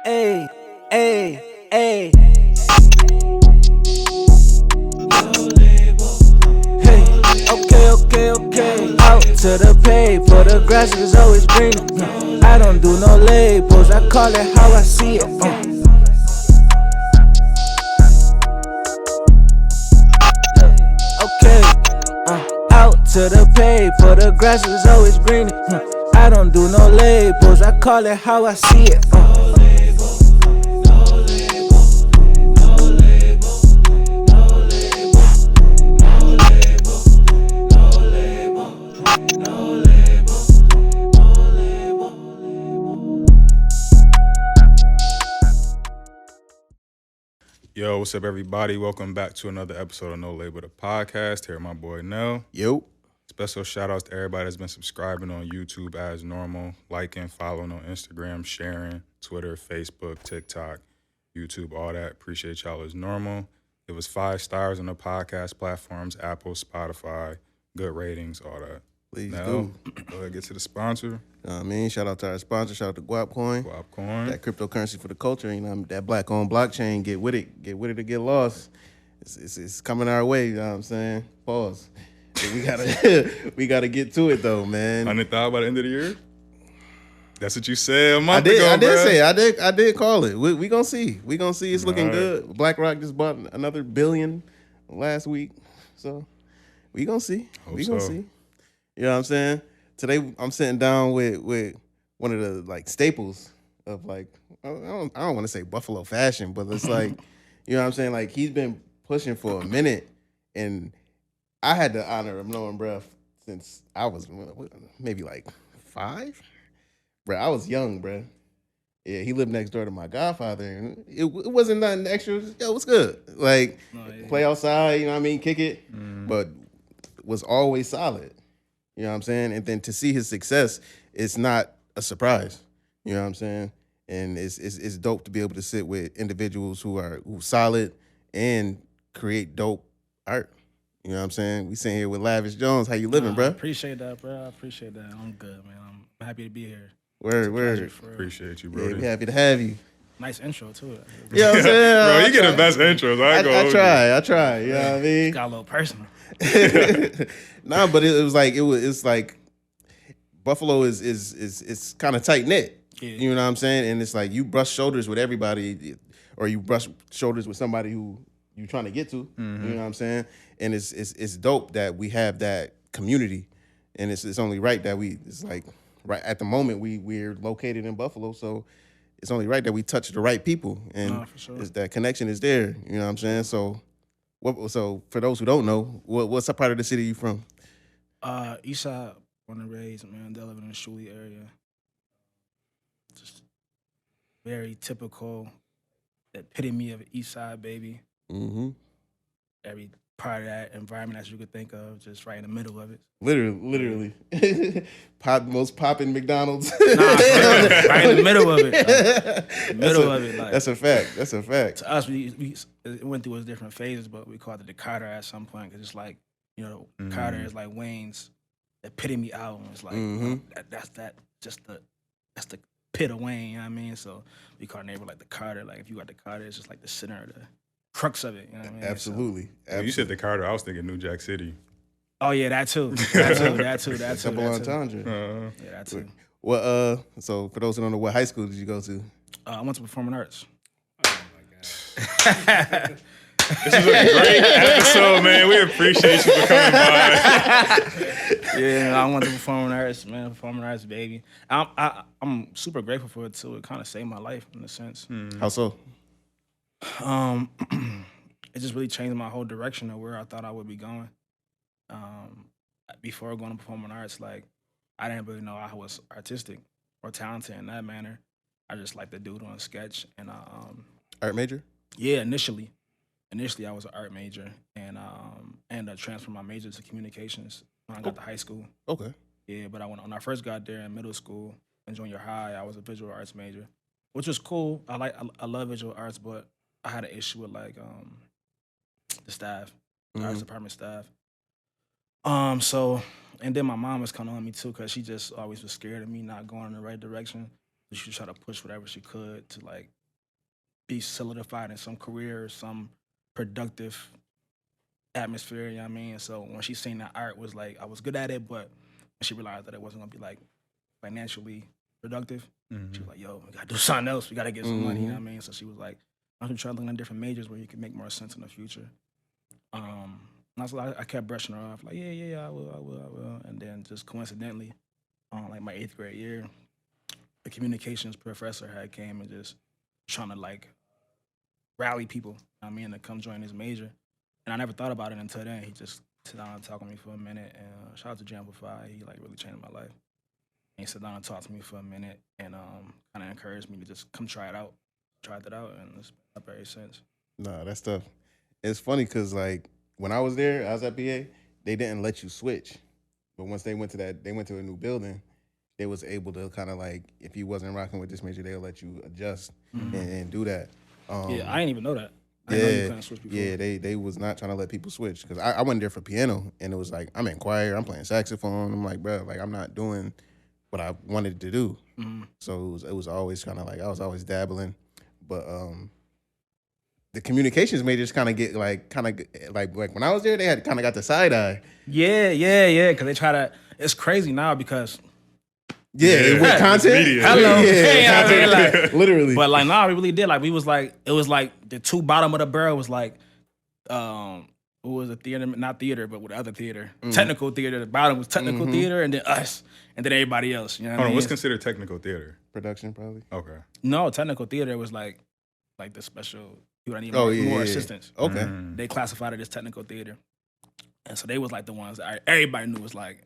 Hey, hey, hey. Hey, okay. Out to the pay, for the grass is always greener. I don't do no labels, I call it how I see it. Okay, out to the pay, for the grass is always greener. I don't do no labels, I call it how I see it. Yo, what's up, everybody? Welcome back to another episode of No Label, the podcast. Here, my boy Nell. Yo. Special shout outs to everybody that's been subscribing on YouTube as normal, liking, following on Instagram, sharing, Twitter, Facebook, TikTok, YouTube, all that. Appreciate y'all as normal. It was 5 stars on the podcast platforms, Apple, Spotify, good ratings, all that. Please Now, do. go ahead, get to the sponsor. Shout out to our sponsor. Shout out to Guapcoin. Guapcoin. That cryptocurrency for the culture. That black-owned blockchain. Get with it. Get with it or get lost. It's coming our way. You know what I'm saying? Pause. But we gotta get to it though, man. 100,000 by the end of the year? That's what you said a month I did ago, say I did call it. We gonna see. We gonna see. It's looking All right. good. BlackRock just bought another $1 billion last week. So we gonna see. We gonna see. You know what I'm saying? Today I'm sitting down with one of the like staples of like I don't want to say Buffalo fashion, but it's like you know what I'm saying. Like he's been pushing for a minute, and I had the honor of knowing bruh since I was maybe like 5. Bruh, I was young, bruh. Yeah, he lived next door to my godfather, and it wasn't nothing extra. Yo, what's good? Like play outside, you know what I mean, kick it, but was always solid. You know what I'm saying? And then to see his success, it's not a surprise. You know what I'm saying? And it's dope to be able to sit with individuals who solid and create dope art. You know what I'm saying? We sitting here with Lavish Jones. How you living, bro? Appreciate that, bro. I appreciate that. I'm good, man. I'm happy to be here. Word. Appreciate you, bro. Yeah, we happy to have you. Nice intro, too. You know what I'm saying? Bro, you get the best intros. I try. You know what I mean? Got a little personal. Nah, but it's like Buffalo is kind of tight knit. Yeah. You know what I'm saying? And it's like you brush shoulders with everybody, or you brush shoulders with somebody who you trying to get to. You know what I'm saying? And it's dope that we have that community, and it's only right that it's like right at the moment we're located in Buffalo, so it's only right that we touch the right people, and for sure. that connection is there. You know what I'm saying? So for those who don't know, what's a part of the city you from? Eastside, born and raised, man. They live in the Shuley area. Just very typical epitome of an Eastside baby. Mm-hmm. Every part of that environment that you could think of, just right in the middle of it. Literally. Most popping McDonald's. Right in the middle of it. Like, That's a fact. to us, we went through its different phases, but we called it the Carter at some point because it's like, you know, Carter is like Wayne's epitome album. It's like that's the pit of Wayne. You know what I mean? So we call neighbor like the Carter. Like if you got the Carter, it's just like the center of the crux of it. You know what I mean? Absolutely. When you said the Carter, I was thinking New Jack City. Oh yeah, that too. That too. Double entendre. Yeah, that too. Well, so for those who don't know, what high school did you go to? I went to performing arts. This is a great episode, man. We appreciate you for coming by. Yeah, I went to performing arts, man. Performing arts, baby. I'm super grateful for it too. It kind of saved my life in a sense. How so? It just really changed my whole direction of where I thought I would be going. Before going to performing arts, like I didn't really know I was artistic or talented in that manner. I just liked to doodle and sketch, and Art major? yeah, initially I was an art major, and I transferred my major to communications when I got to high school. Okay. Yeah, but when I first got there in middle school and junior high, I was a visual arts major, which was cool. I love visual arts, but I had an issue with like the staff, the arts department staff. So and then my mom was kind of on me too because she just always was scared of me not going in the right direction. she tried to push whatever she could to like be solidified in some career or some productive atmosphere, you know what I mean? So when she seen that art was like, I was good at it, but when she realized that it wasn't gonna be like financially productive, she was like, yo, we gotta do something else. We gotta get some money, you know what I mean? So she was like, I'm gonna try looking at different majors where you can make more sense in the future. And I kept brushing her off, like, yeah, I will. And then just coincidentally, like my 8th grade year, the communications professor had came and just trying to like rally people, you know what I mean, to come join this major. And I never thought about it until then. He just sit down and talk with me for a minute. And shout out to Jamplify. He like really changed my life. And he sat down and talked to me for a minute and kind of encouraged me to just come try it out. Tried it out, and it's been up ever since. Nah, that's tough. It's funny because like when I was there, I was at PA. They didn't let you switch, but once they went to a new building. They was able to kind of like, if you wasn't rocking with this major, they'll let you adjust and do that. Yeah, I didn't even know that. I didn't know you couldn't switch before. Yeah, they was not trying to let people switch because I went there for piano and it was like I'm in choir, I'm playing saxophone. I'm like, bro, like I'm not doing what I wanted to do. So it was always kind of like I was always dabbling, but the communications majors kind of get like when I was there, they had kind of got the side eye. Yeah, because they try to. It's crazy now because. Yeah, with content. Hello. Yeah, I mean, like, literally. But like, nah, we really did. Like, it was like the two bottom of the barrel was like, what was a theater? Not theater, but with other theater, technical theater. The bottom was technical theater, and then us, and then everybody else. You know what I mean? What's considered technical theater? Production, probably. Okay. No, technical theater was like the special people that need more assistance. Okay. They classified it as technical theater, and so they was like the ones that everybody knew was like.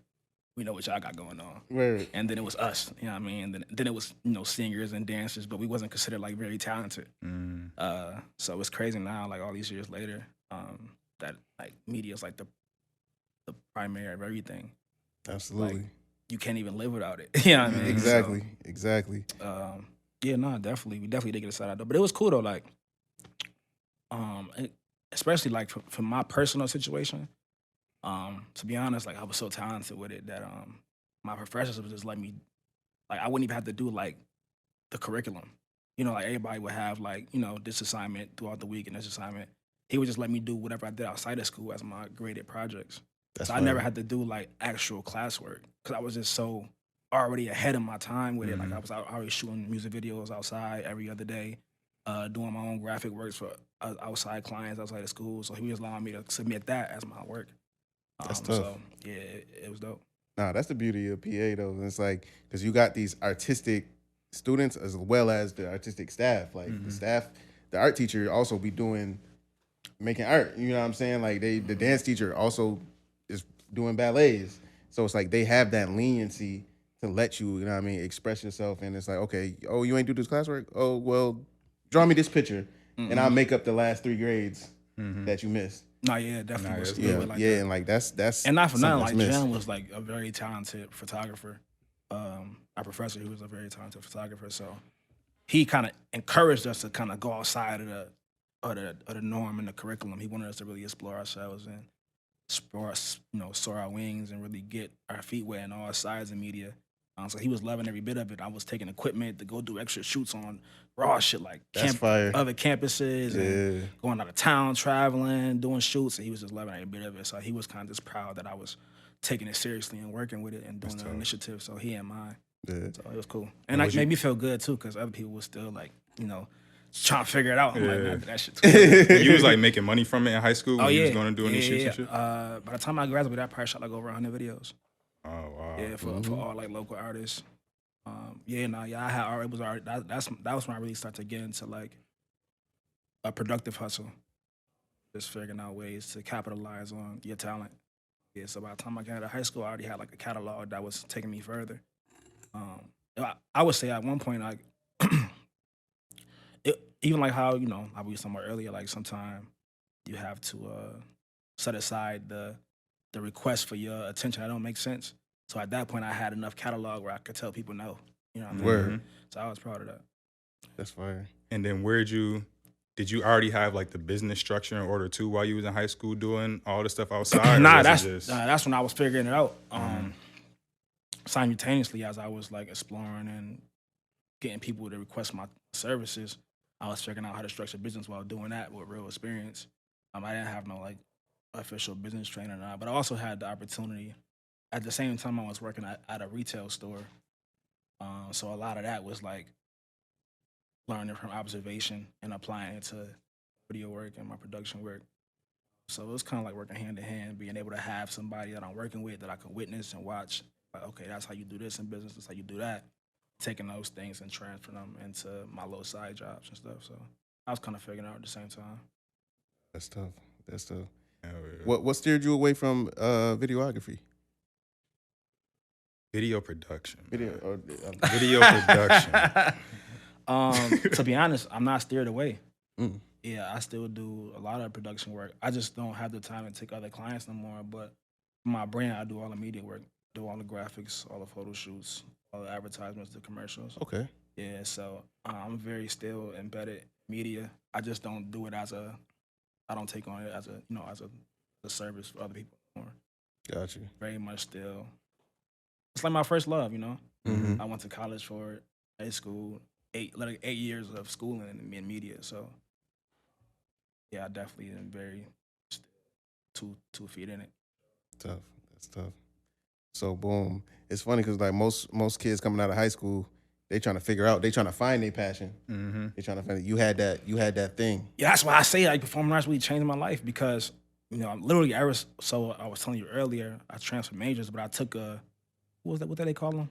We know what y'all got going on. Right. And then it was us, you know what I mean? And then it was, singers and dancers, but we wasn't considered like very talented. So it's crazy now, like all these years later, that like media is like the primary of everything. Absolutely. Like, you can't even live without it. You know what I mean? Exactly. Yeah, no, definitely. We definitely did get a side out though. But it was cool though, like, especially like for my personal situation. To be honest, like I was so talented with it that my professors would just let me, like I wouldn't even have to do like the curriculum. Like everybody would have like, this assignment throughout the week and this assignment. He would just let me do whatever I did outside of school as my graded projects. So I never had to do like actual classwork because I was just so already ahead of my time with it. Like I was already shooting music videos outside every other day, doing my own graphic works for outside clients outside of school. So he was allowing me to submit that as my work. That's tough. So, yeah, it was dope. Nah, that's the beauty of PA, though. It's like, because you got these artistic students as well as the artistic staff. Like, the art teacher also be making art. You know what I'm saying? Like, the dance teacher also is doing ballets. So it's like they have that leniency to let you, what I mean, express yourself. And it's like, okay, oh, you ain't do this classwork? Oh, well, draw me this picture, and I'll make up the last 3 grades that you missed. No, yeah, definitely. Was like that. And like that's and not for nothing. Like Jen was like a very talented photographer. Our professor, he was a very talented photographer. So he kind of encouraged us to kind of go outside of the norm and the curriculum. He wanted us to really explore ourselves and soar our wings and really get our feet wet in all sides of media. So he was loving every bit of it. I was taking equipment to go do extra shoots on raw shit like other campuses and going out of town, traveling, doing shoots. And he was just loving every bit of it. So he was kind of just proud that I was taking it seriously and working with it and doing the initiative. So he and mine. Yeah. So it was cool. And it made me feel good too because other people were still like, trying to figure it out. I'm like, man, that shit's cool. You was like making money from it in high school when you was going to do any shoots and shit? By the time I graduated, I probably shot like over 100 videos. Oh wow! Yeah, for all like local artists. I had already that was when I really started to get into like a productive hustle, just figuring out ways to capitalize on your talent. Yeah, so by the time I got out of high school, I already had like a catalog that was taking me further. I would say at one point, like even like how I was somewhere earlier, like sometime you have to set aside the request for your attention that don't make sense. So at that point, I had enough catalog where I could tell people no. You know what I mean? Word. So I was proud of that. That's fire. And then did you already have like the business structure in order too while you was in high school doing all the stuff outside? That's when I was figuring it out. Simultaneously as I was like exploring and getting people to request my services, I was figuring out how to structure business while doing that with real experience. I didn't have no like official business training or not, but I also had the opportunity. At the same time, I was working at a retail store, so a lot of that was like learning from observation and applying it to video work and my production work. So it was kind of like working hand in hand, being able to have somebody that I'm working with that I can witness and watch. Like, okay, that's how you do this in business. That's how you do that. Taking those things and transferring them into my little side jobs and stuff. So I was kind of figuring out at the same time. That's tough. That's tough. Hell yeah. What steered you away from videography? Video production. Video Video production. To be honest, I'm not steered away. Mm. Yeah, I still do a lot of production work. I just don't have the time to take other clients no more. But for my brand, I do all the media work, do all the graphics, all the photo shoots, all the advertisements, the commercials. Okay. Yeah, so I'm very still embedded media. I just don't do it I don't take on it as a service for other people anymore. Got you. Very much still. It's like my first love, you know? Mm-hmm. I went to college for it, high school, 8 years of schooling in media. So, yeah, I definitely am very 2 feet in it. Tough. That's tough. So boom. It's funny because like most kids coming out of high school, they trying to figure out, they trying to find their passion. Mm-hmm. They trying to find it. You had that thing. Yeah, that's why I say like performing arts really changed my life because I'm literally so I was telling you earlier, I transferred majors, but I took what do they call them?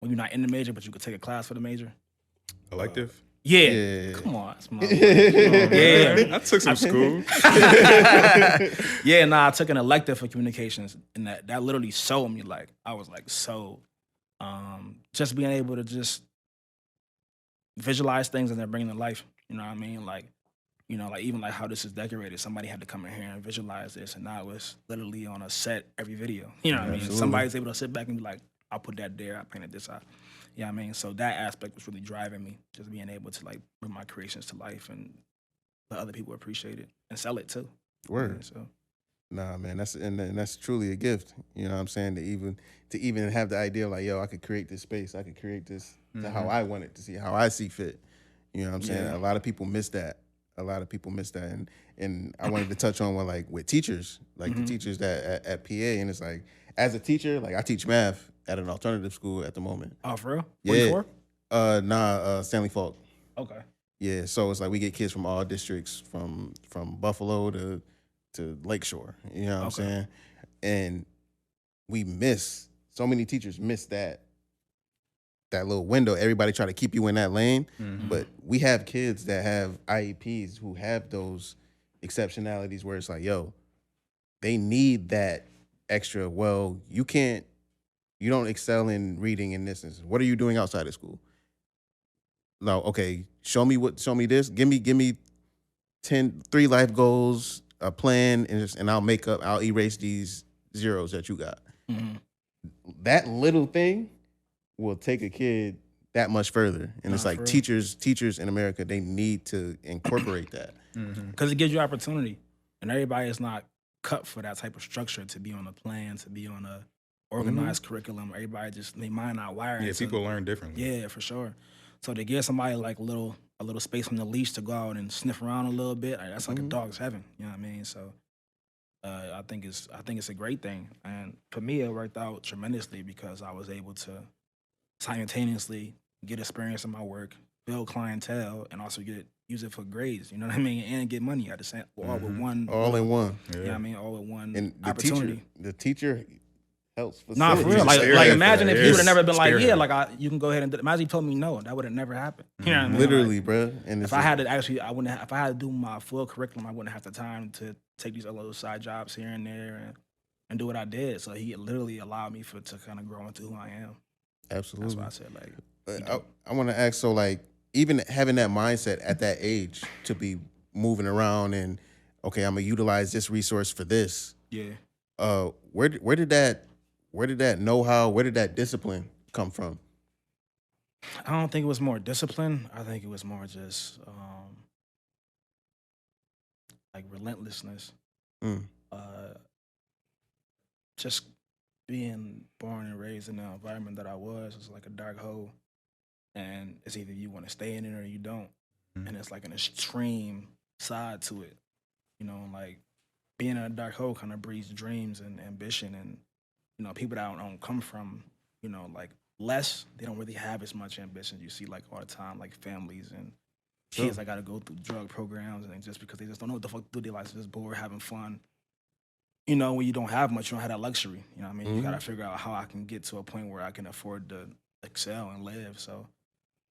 When you're not in the major, but you could take a class for the major. Elective? Yeah. Come on. That's my Yeah. I took some school. Yeah, I took an elective for communications, and that literally sold me. Like, I was like, so just being able to just visualize things and then bring them to life. You know what I mean? Like, like even like how this is decorated. Somebody had to come in here and visualize this, and now it's literally on a set every video. You know what I mean? Absolutely. Somebody's able to sit back and be like, I'll put that there, I painted this out. You know what I mean? So that aspect was really driving me, just being able to like bring my creations to life and let other people appreciate it and sell it too. Word. Yeah, so Nah, man, that's truly a gift. You know what I'm saying? To even have the idea like, yo, I could create this space. I could create this to how I want it to see, how I see fit. You know what I'm saying? Yeah. A lot of people miss that. And I wanted to touch on with teachers, like the teachers that at PA, and it's like as a teacher, like I teach math at an alternative school at the moment. Oh, for real? Yeah. 44? Stanley Falk. Okay. Yeah, so it's like we get kids from all districts, from Buffalo to Lakeshore. You know what I'm saying? And so many teachers miss that little window. Everybody try to keep you in that lane, but we have kids that have IEPs who have those exceptionalities where it's like, yo, they need that extra. Well, you don't excel in reading in this instance. What are you doing outside of school? No, okay, show me this. Give me 3 life goals, a plan, and I'll erase these zeros that you got. Mm-hmm. That little thing will take a kid that much further. And it's like teachers in America, they need to incorporate that. Because it gives you opportunity. And everybody is not cut for that type of structure to be on a plan, to be on a organized curriculum. Everybody just, they mind not wired. Yeah, people learn differently. Yeah, for sure. So to give somebody like a little space on the leash to go out and sniff around a little bit, like, that's like a dog's heaven. You know what I mean? So I think it's a great thing. And for me, it worked out tremendously because I was able to simultaneously get experience in my work, build clientele, and also use it for grades. You know what I mean? And get money at the same all with one. All in one. Yeah. You know what I mean? All with one And opportunity. the teacher helps facilitate. Nah, for real. He's Like spearhead imagine for if that. he would have never been like, Spearhead. yeah, like you can go ahead and imagine he told me no, that would have never happened. You know what I mean? Literally, Like, bro. And if I had to actually, if I had to do my full curriculum, I wouldn't have the time to take these little side jobs here and there and do what I did. So he literally allowed me to kind of grow into who I am. Absolutely. That's why I said like. I want to ask, so like even having that mindset at that age to be moving around and okay, I'm gonna utilize this resource for this. Yeah. Where did that know-how, where did that discipline come from? I don't think it was more discipline. I think it was more just like relentlessness. Just being born and raised in the environment that I was like a dark hole. and it's either you want to stay in it or you don't. And it's like an extreme side to it, you know, like being in a dark hole kind of breeds dreams and ambition, and you know, people that don't come from, you know, like less, they don't really have as much ambition. You see like all the time, like families and kids that got to go through drug programs, and just because they just don't know what the fuck to do, they like just bored having fun. You know, when you don't have much, you don't have that luxury. You know what I mean? You got to figure out how I can get to a point where I can afford to excel and live. So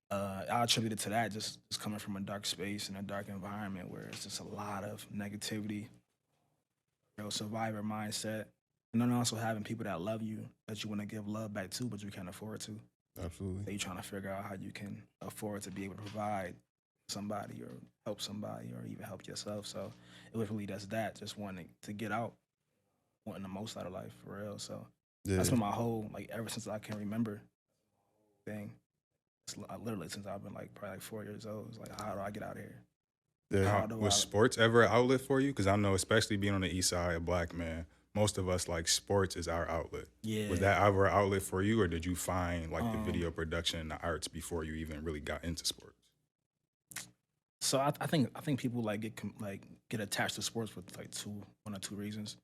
I attribute it to that, just coming from a dark space and a dark environment where it's just a lot of negativity, real survivor mindset. And then also having people that love you, that you want to give love back to, but you can't afford to. Absolutely. So you're trying to figure out how you can afford to be able to provide somebody or help somebody or even help yourself. So it was really just that, just wanting to get out, wanting the most out of life, for real. So that's been my whole, like, ever since I can remember thing. It's literally since I've been like probably like 4 years old. It's like, how do I get out of here? Yeah. Was sports ever an outlet for you? Because I know, especially being on the east side, a black man, most of us like sports is our outlet. Yeah. Was that ever an outlet for you, or did you find like the video production and the arts before you even really got into sports? So I think people like get attached to sports with like one or two reasons.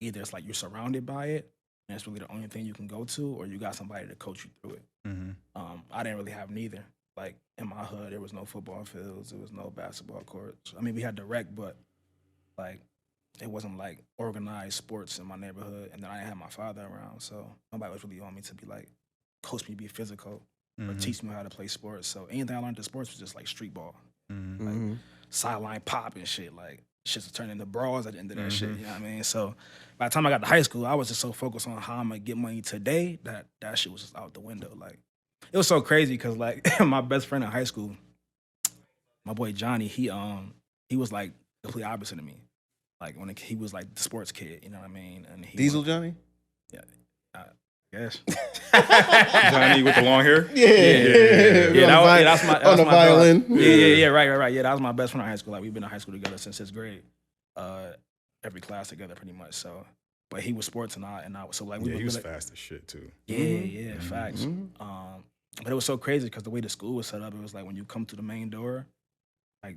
Either it's like you're surrounded by it, and it's really the only thing you can go to, or you got somebody to coach you through it. I didn't really have neither. Like in my hood, there was no football fields, there was no basketball courts. I mean, we had the rec, but like it wasn't like organized sports in my neighborhood. And then I didn't have my father around, so nobody was really on me to be like coach me to be physical or teach me how to play sports. So anything I learned in sports was just like street ball, like sideline pop and shit. Like shit's turning into brawls at the end of that shit. You know what I mean? So by the time I got to high school, I was just so focused on how I'm gonna get money today that shit was just out the window. Like it was so crazy because like my best friend in high school, my boy Johnny, he was like the complete opposite of me. Like when he was like the sports kid, you know what I mean? And he Diesel Johnny? Yeah, I guess. Johnny with the long hair? Yeah, that's my on the violin. Dog. Yeah, right. Yeah, that was my best friend in high school. Like we've been in high school together since 6th grade. Every class together pretty much. So, but he was sports and I was so like he was fast as shit too. Yeah, facts. But it was so crazy because the way the school was set up, it was like when you come to the main door, like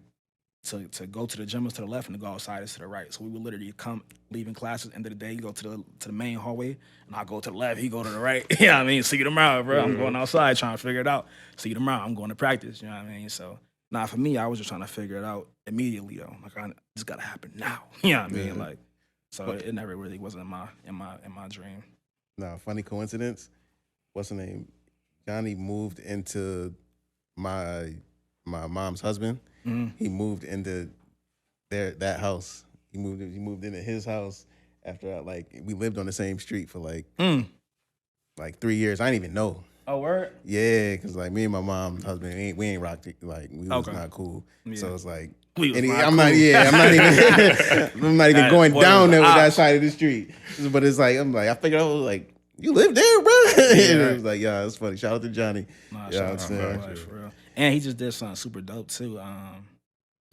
to go to the gym is to the left and to go outside is to the right. So we would literally come leaving classes, end of the day, you go to the main hallway, and I go to the left, he go to the right. You know what I mean? See you tomorrow, bro. I'm going outside trying to figure it out. See you tomorrow. I'm going to practice. You know what I mean? So for me, I was just trying to figure it out immediately though. Like it's gotta happen now. You know what I mean? Like so it never really wasn't in my dream. Nah, funny coincidence. What's the name? Johnny moved into my mom's husband. He moved into that house. He moved into his house after we lived on the same street for like 3 years. I didn't even know. Oh, word? Yeah, because like me and my mom's husband, we ain't rocked it. Like we was not cool. Yeah. So it's like I'm not even going down there with that side of the street. But it's like I figured out like you live there, bro. And it was like, yeah, it's funny. Shout out to Johnny. Shout out to Johnny, for real. And he just did something super dope too.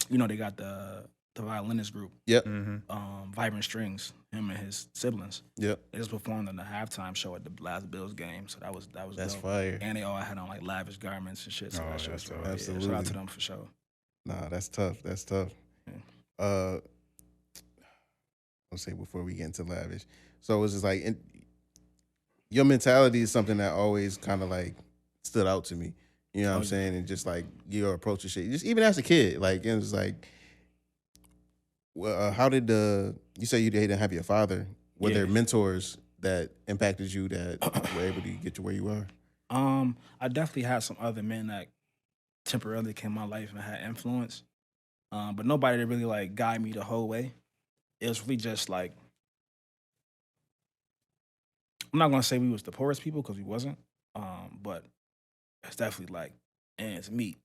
You know, they got the violinist group. Yep. Vibrant Strings, him and his siblings. Yep. They just performed in the halftime show at the last Bills game. So that was That's dope. fire. And they all had on like lavish garments and shit. So that shit was dope. Absolutely. Yeah, shout out to them for sure. Nah, that's tough. Yeah. I'll say before we get into lavish. So it's just like your mentality is something that always kind of like stood out to me. You know what I'm saying? And just like your approach to shit. Just even as a kid, like it was like, how did you say you didn't have your father? Were there mentors that impacted you that were able to get you where you are? I definitely had some other men that temporarily came in my life and had influence, but nobody that really like guided me the whole way. It was really just like, I'm not gonna say we was the poorest people because we wasn't, but it's definitely like ants meat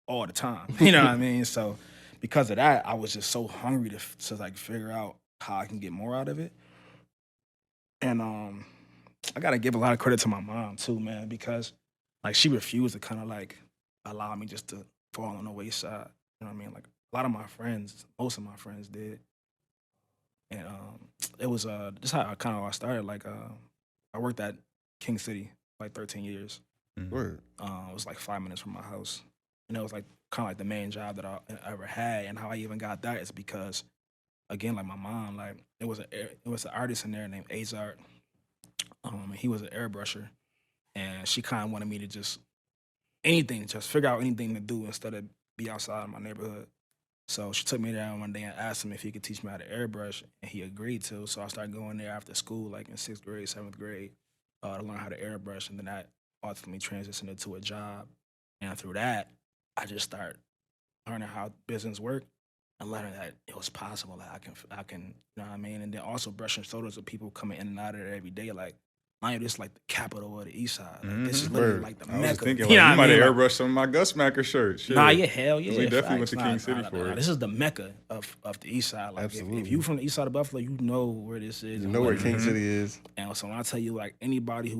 all the time. You know what I mean? So because of that, I was just so hungry to like figure out how I can get more out of it. And I gotta give a lot of credit to my mom too, man, because like she refused to kind of like allow me just to fall on the wayside. You know what I mean? Like a lot of my friends, most of my friends did. And it was just how I started. Like I worked at King City for like 13 years. Word. It was like 5 minutes from my house, and it was like kind of like the main job that I ever had. And how I even got that is because, again, like my mom, like it was an artist in there named Azart. He was an airbrusher, and she kind of wanted me to just figure out anything to do instead of be outside in my neighborhood. So she took me there one day and asked him if he could teach me how to airbrush, and he agreed to. So I started going there after school, like in 6th grade, 7th grade, to learn how to airbrush, and then that ultimately transitioned into a job. And through that, I just started learning how business worked and learning that it was possible that I can, you know what I mean? And then also brushing shoulders with people coming in and out of there every day. Like, mind you, this is like the capital of the East Side. Like, this is literally like the I Mecca. was thinking, you like, know you what I might mean? have airbrushed some of my Gus Macker shirts. Shit. Nah, yeah, hell yeah. We definitely went facts. to King City for it. This is the Mecca of the East Side. Like, Absolutely. if you from the East Side of Buffalo, you know where this is. You know where King City is. And so when I tell you, like, anybody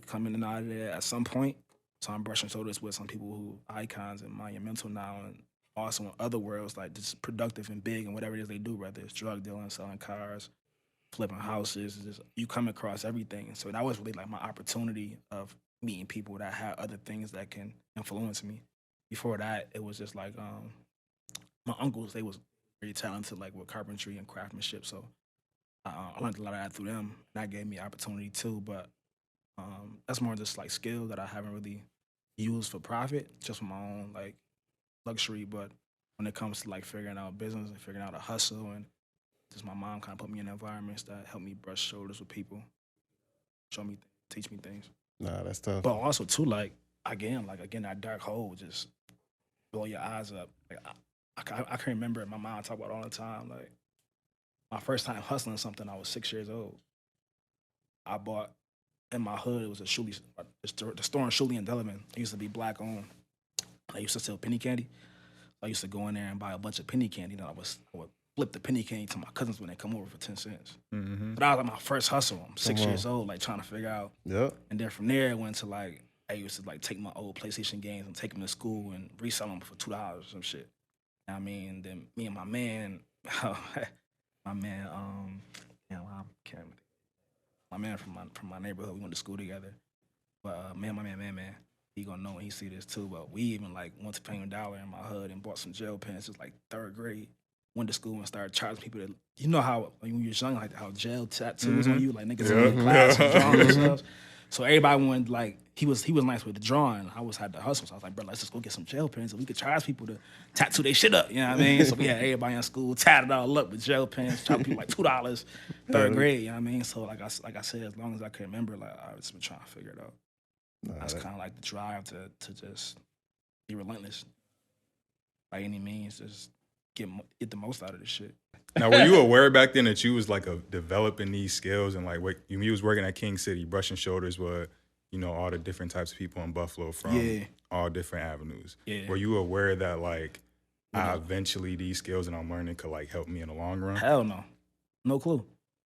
coming in and out of there at some point, so I'm brushing shoulders with some people who icons and monumental now, and also in other worlds, like just productive and big and whatever it is they do, whether it's drug dealing, selling cars, flipping houses, just you come across everything. And so that was really like my opportunity of meeting people that had other things that can influence me. Before that, it was just like my uncles, they was very talented like with carpentry and craftsmanship. So I learned a lot of that through them. And that gave me opportunity too. But that's more just like skill that I haven't really used for profit, just for my own like luxury. But when it comes to like figuring out business and figuring out a hustle, and just my mom kind of put me in environments that helped me brush shoulders with people, teach me things. Nah, that's tough. But also too, like again, that dark hole just blow your eyes up. Like I can remember my mom talk about it all the time. Like my first time hustling something, I was 6 years old. I bought in my hood. It was the store in Shuley and Delavan. It used to be black owned. I used to sell penny candy. I used to go in there and buy a bunch of penny candy. And I would flip the penny candy to my cousins when they come over for 10 cents. Mm-hmm. But that was like my first hustle. I'm 6 years old, like trying to figure out. Yep. And then from there, it went to like, I used to like take my old PlayStation games and take them to school and resell them for $2 or some shit. I mean, then me and my man, my man from my neighborhood, we went to school together. But my man, he gonna know when he see this too. But we even like went to Penguin Dollar in my hood and bought some gel pens. It was like 3rd grade. Went to school and started charging people that, you know how when you're young, like how gel tattoos on you, like niggas in your class and drawing themselves. So everybody went like he was nice with the drawing. I had to hustle. So I was like, bro, let's just go get some gel pens so we could charge people to tattoo their shit up. You know what I mean? So we had everybody in school tatted all up with gel pens, charging people like $2, 3rd grade. You know what I mean? So like I said, as long as I can remember, like I just been trying to figure it out. That's kind of like the drive to just be relentless by any means. Just get the most out of this shit. Now, were you aware back then that you was like developing these skills and like you was working at King City, brushing shoulders with, you know, all the different types of people in Buffalo from all different avenues? Yeah. Were you aware that like eventually these skills that I'm learning could like help me in the long run? Hell no. No clue.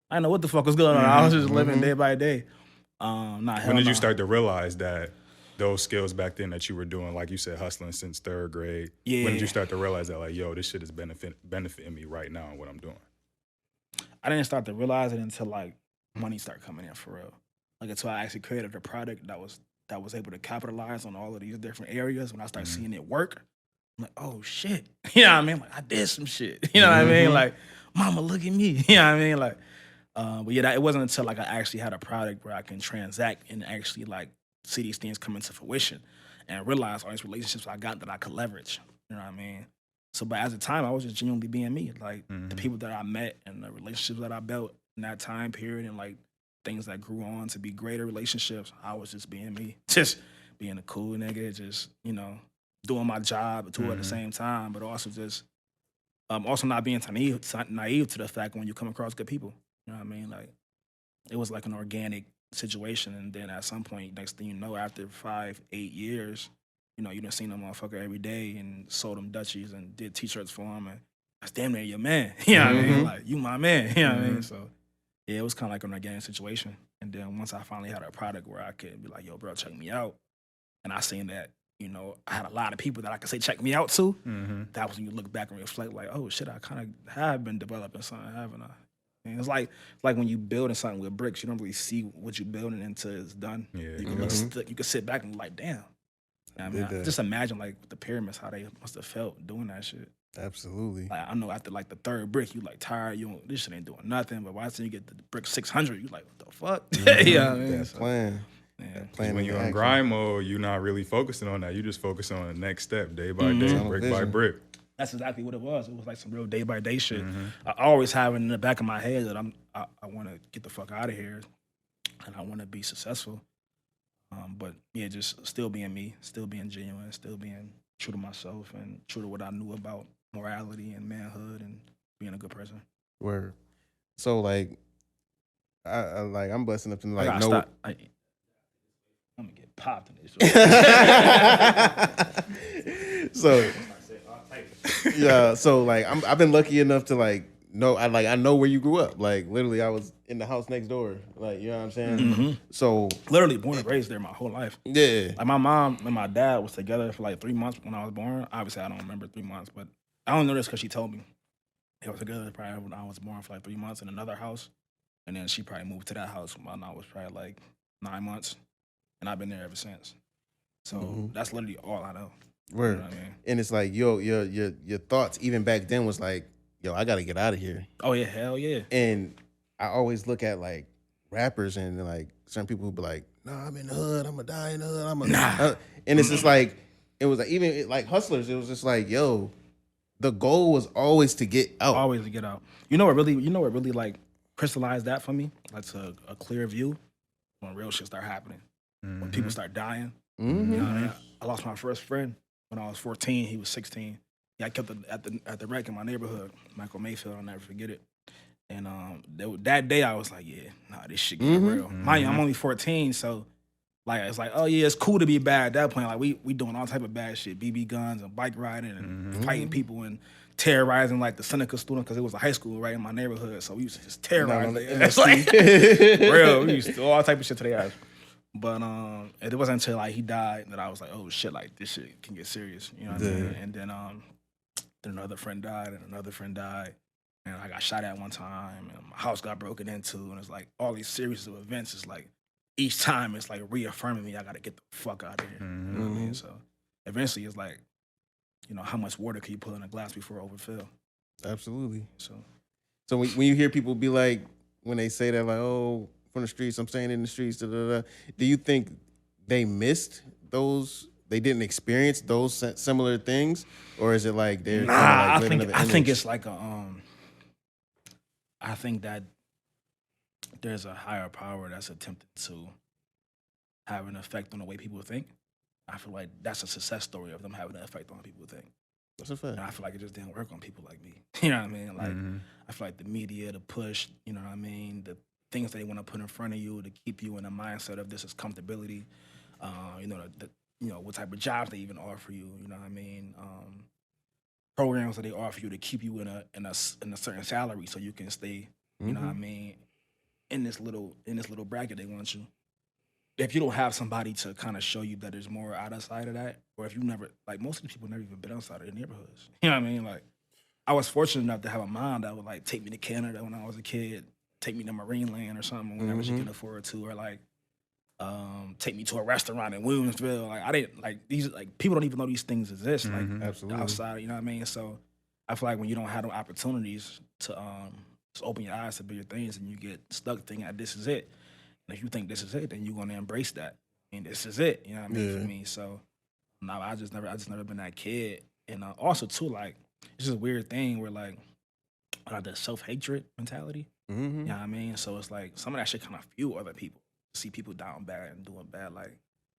I didn't know what the fuck was going on. I was just living day by day. When did you start to realize that those skills back then that you were doing, like you said, hustling since 3rd grade, when did you start to realize that, like, yo, this shit is benefiting me right now in what I'm doing? I didn't start to realize it until, like, money started coming in for real. Like, until I actually created a product that was able to capitalize on all of these different areas. When I started seeing it work, I'm like, oh, shit. You know what I mean? Like, I did some shit. You know what I mean? Like, mama, look at me. You know what I mean? Like, but yeah, it wasn't until, like, I actually had a product where I can transact and actually, like, see these things come into fruition and realize all these relationships I got that I could leverage. You know what I mean? So, but at the time, I was just genuinely being me. Like, the people that I met and the relationships that I built in that time period and, like, things that grew on to be greater relationships, I was just being me. Just being a cool nigga, just, you know, doing my job too at the same time, but also just, also not being naive to the fact when you come across good people. You know what I mean? Like, it was like an organic situation, and then at some point, next thing you know, after 5-8 years, you know, you done seen them motherfucker every day and sold them Dutchies and did T-shirts for them, and that's damn near your man. You know what I mean? Like, you my man. You know what I mean? So, yeah, it was kind of like an organic situation. And then once I finally had a product where I could be like, yo, bro, check me out, and I seen that, you know, I had a lot of people that I could say check me out to, that was when you look back and reflect like, oh, shit, I kind of have been developing something, haven't I? And it's like when you building something with bricks, you don't really see what you're building until it's done. Yeah. You can sit back and be like, damn. I mean, just imagine like the pyramids, how they must have felt doing that shit. Absolutely. Like I know after like the third brick, you like tired. This shit ain't doing nothing. But by the time you get the brick 600, you like, what the fuck? Yeah, I mean, That plan. Yeah. That plan. When you're in grind mode, you're not really focusing on that. You just focus on the next step, day by day, brick by brick. That's exactly what it was. It was like some real day by day shit. I always have it in the back of my head that I want to get the fuck out of here, and I want to be successful. But yeah, just still being me, still being genuine, still being true to myself and true to what I knew about morality and manhood and being a good person. Word. So like, I'm busting up to like I'm gonna get popped in this. So yeah, so like I've been lucky enough to like know I know where you grew up. Like literally, I was in the house next door. Like you know what I'm saying. So literally born and raised there my whole life. Yeah. Like my mom and my dad was together for like 3 months when I was born. Obviously, I don't remember 3 months, but I don't know this because she told me. They were together probably when I was born for like 3 months in another house, and then she probably moved to that house when I was probably like 9 months, and I've been there ever since. So that's literally all I know. Word. You know what I mean? And it's like your thoughts even back then was like, yo, I gotta get out of here. Oh yeah, hell yeah. And I always look at like rappers and like certain people who be like, nah, I'm in the hood, I'm gonna die in the hood, and it's just like it was like even like hustlers, it was just like, yo, the goal was always to get out. Always to get out. You know what really like crystallized that for me? Like a clear view when real shit start happening. When people start dying. You know what I mean? I lost my first friend when I was 14. He was 16. Yeah, I kept it at the wreck in my neighborhood, Michael Mayfield. I'll never forget it. And that day I was like, yeah, nah, this shit getting real. Mind you, I'm only 14, so like it's like, oh yeah, it's cool to be bad at that point. Like we doing all type of bad shit, BB guns and bike riding and fighting people and terrorizing like the Seneca student because it was a high school right in my neighborhood. So we used to just terrorize. It's like real. We used to do all type of shit to their ass. But it wasn't until like he died that I was like, oh shit, like this shit can get serious. You know what I mean? And then another friend died and another friend died. And I got shot at one time and my house got broken into, and it's like all these series of events is like each time it's like reaffirming me I gotta get the fuck out of here. You know what I mean? So eventually it's like, you know, how much water can you put in a glass before it overfill? Absolutely. So when you hear people be like, when they say that, like, oh, from the streets, I'm staying in the streets, do you think they missed those? They didn't experience those similar things, or is it like they're I I think it's like I think that there's a higher power that's attempting to have an effect on the way people think. I feel like that's a success story of them having an effect on people think. That's a fact. And I feel like it just didn't work on people like me. You know what I mean? Like I feel like the media, the push, you know what I mean, the things they want to put in front of you to keep you in a mindset of this is comfortability. You know, what type of jobs they even offer you. You know what I mean? Programs that they offer you to keep you in a certain salary so you can stay. You know what I mean? In this little bracket they want you. If you don't have somebody to kind of show you that there's more outside of that, or if you never, like most of these people never even been outside of their neighborhoods. You know what I mean? Like I was fortunate enough to have a mom that would like take me to Canada when I was a kid, take me to Marineland or something whenever she could afford to, or like take me to a restaurant in Williamsville. Like I didn't like these, like people don't even know these things exist. Like Absolutely. outside, you know what I mean? So I feel like when you don't have the opportunities to just open your eyes to bigger things and you get stuck thinking that this is it. And if you think this is it, then you're gonna embrace that. And this is it. You know what I mean? For me. So no, I just never been that kid. And also too, like it's just a weird thing where like the self-hatred mentality. You know what I mean? So it's like some of that shit kind of fuel other people. See people down bad and doing bad, like,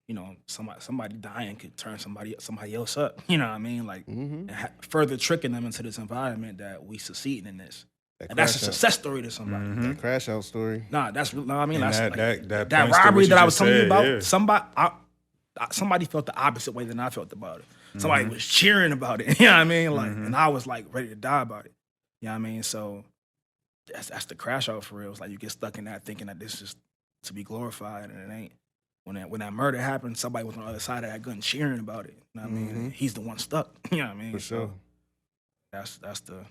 you know, somebody dying could turn somebody else up. You know what I mean? Like and further tricking them into this environment that we succeeding in this. And that's a success story to somebody. That crash out story. Nah, that's no, I mean And that's that robbery that I was telling you about. Yeah. Somebody felt the opposite way than I felt about it. Somebody was cheering about it. You know what I mean? Like, and I was like ready to die about it. You know what I mean? So that's the crash out for real. It's like you get stuck in that thinking that this is to be glorified, and it ain't. When that murder happened, somebody was on the other side of that gun cheering about it. You know what I mean? He's the one stuck. You know what I mean? For sure. So that's the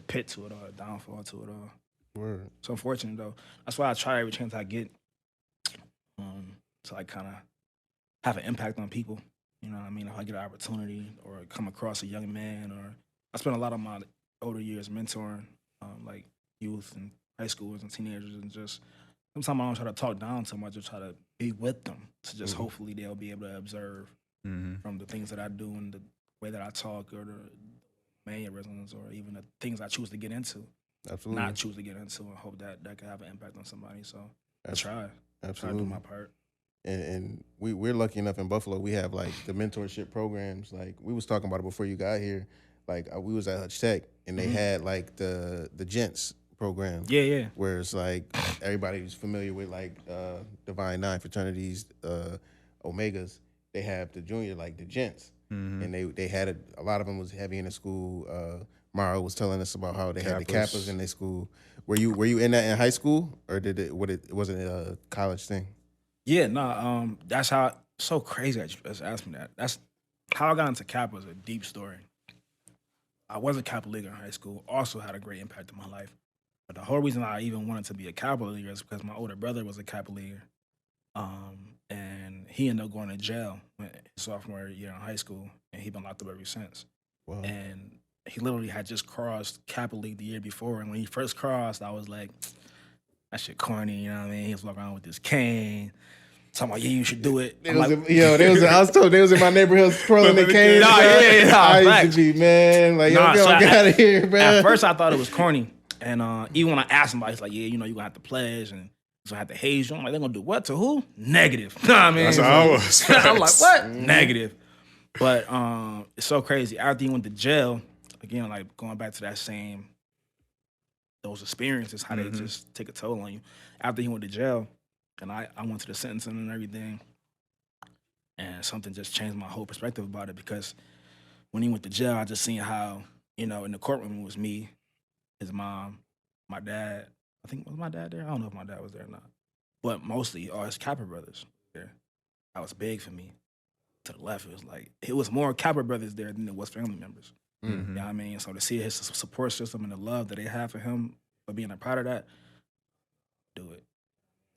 pit to it all, the downfall to it all. Word. It's unfortunate though. That's why I try every chance I get to like kind of have an impact on people. You know what I mean? If I get an opportunity or come across a young man, or I spend a lot of my older years mentoring like youth and high schoolers and teenagers, and just sometimes I don't try to talk down to them. I just try to be with them to just hopefully they'll be able to observe from the things that I do and the way that I talk or the mannerisms or even the things I choose to get into. Absolutely. Not choose to get into, and hope that that can have an impact on somebody. So I try. Absolutely. Try to do my part. And we're lucky enough in Buffalo, we have like the mentorship programs. Like we was talking about it before you got here. Like we was at Hutch Tech and they had like the gents program. Yeah. Where it's like everybody's familiar with like Divine Nine fraternities, Omegas. They have the junior, like the gents. And they had a lot of them was heavy in the school. Mara was telling us about how they had the Kappas in their school. Were you in that in high school, or was it a college thing? Yeah, no, that's how, so crazy that you just asked me that. That's how I got into Kappa is a deep story. I was a Kappa leaguer in high school, also had a great impact on my life. But the whole reason I even wanted to be a Kappa leaguer is because my older brother was a Kappa leaguer. And he ended up going to jail his sophomore year in high school, and he's been locked up ever since. Wow. And he literally had just crossed Kappa League the year before, and when he first crossed, I was like, that shit corny, you know what I mean? He was walking around with this cane, talking about, yeah, you should do it. I was told they was in my neighborhood twirling the cane. I used to be, man, like, yo, get out of here, man. At first, I thought it was corny, and even when I asked somebody, he's like, yeah, you know, you're going to have to pledge, and so I had to haze you. I'm like, they're going to do what? To who? Negative. You know what I mean? That's how I was. I'm like, what? Negative. But it's so crazy. After he went to jail, again, like going back to that same, those experiences, how they just take a toll on you. After he went to jail, and I went to the sentencing and everything, and something just changed my whole perspective about it, because when he went to jail, I just seen how, you know, in the courtroom it was me, his mom, my dad. I think, was my dad there? I don't know if my dad was there or not. But mostly all his Kappa brothers there. That was big for me. To the left, it was more Kappa brothers there than it was family members. You know what I mean? So to see his support system and the love that they have for him, for being a part of that, do it.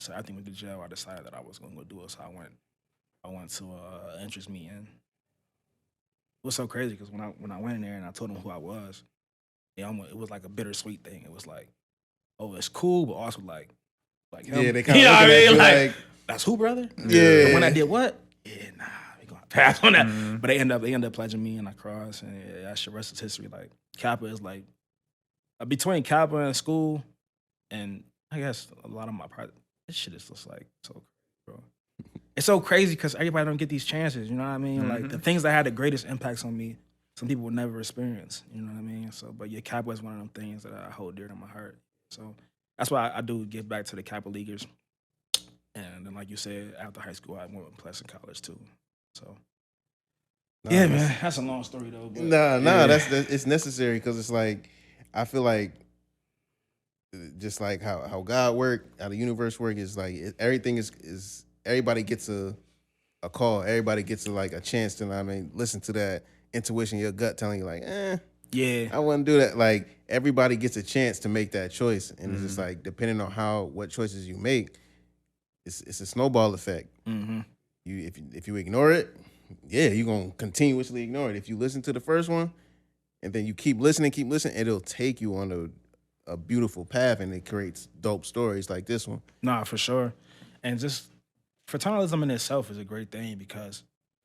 So I think with the jail, I decided that I was going to go do it. So I went to an interest meeting. It was so crazy because when I went in there and I told him who I was, it was like a bittersweet thing. It was like, oh, it's cool, but also like him. Yeah, they kind of, you know what I mean? Like, that's who, brother? Yeah. And when I did what? Yeah, nah, we gonna pass on that. But they end up pledging me, and I crossed, and that's the rest is history. Like Kappa is like between Kappa and school, and I guess a lot of my private, this shit is just like so crazy, bro. It's so crazy because everybody don't get these chances. You know what I mean? Like the things that had the greatest impacts on me, some people would never experience. You know what I mean? So, but yeah, Kappa is one of them things that I hold dear to my heart. So that's why I do give back to the Kappa leaguers. And then, like you said, after high school, I went to Pleasant College too. So, yeah, man, that's a long story though. But, that's it's necessary because it's like I feel like just like how God worked, how the universe works is like everything is everybody gets a call, everybody gets a chance to listen to that intuition, your gut telling you like, yeah, I wouldn't do that. Like everybody gets a chance to make that choice, and it's just like depending on what choices you make, it's a snowball effect. If you ignore it, you're gonna continuously ignore it. If you listen to the first one, and then you keep listening, it'll take you on a beautiful path, and it creates dope stories like this one. Nah, for sure. And just fraternalism in itself is a great thing because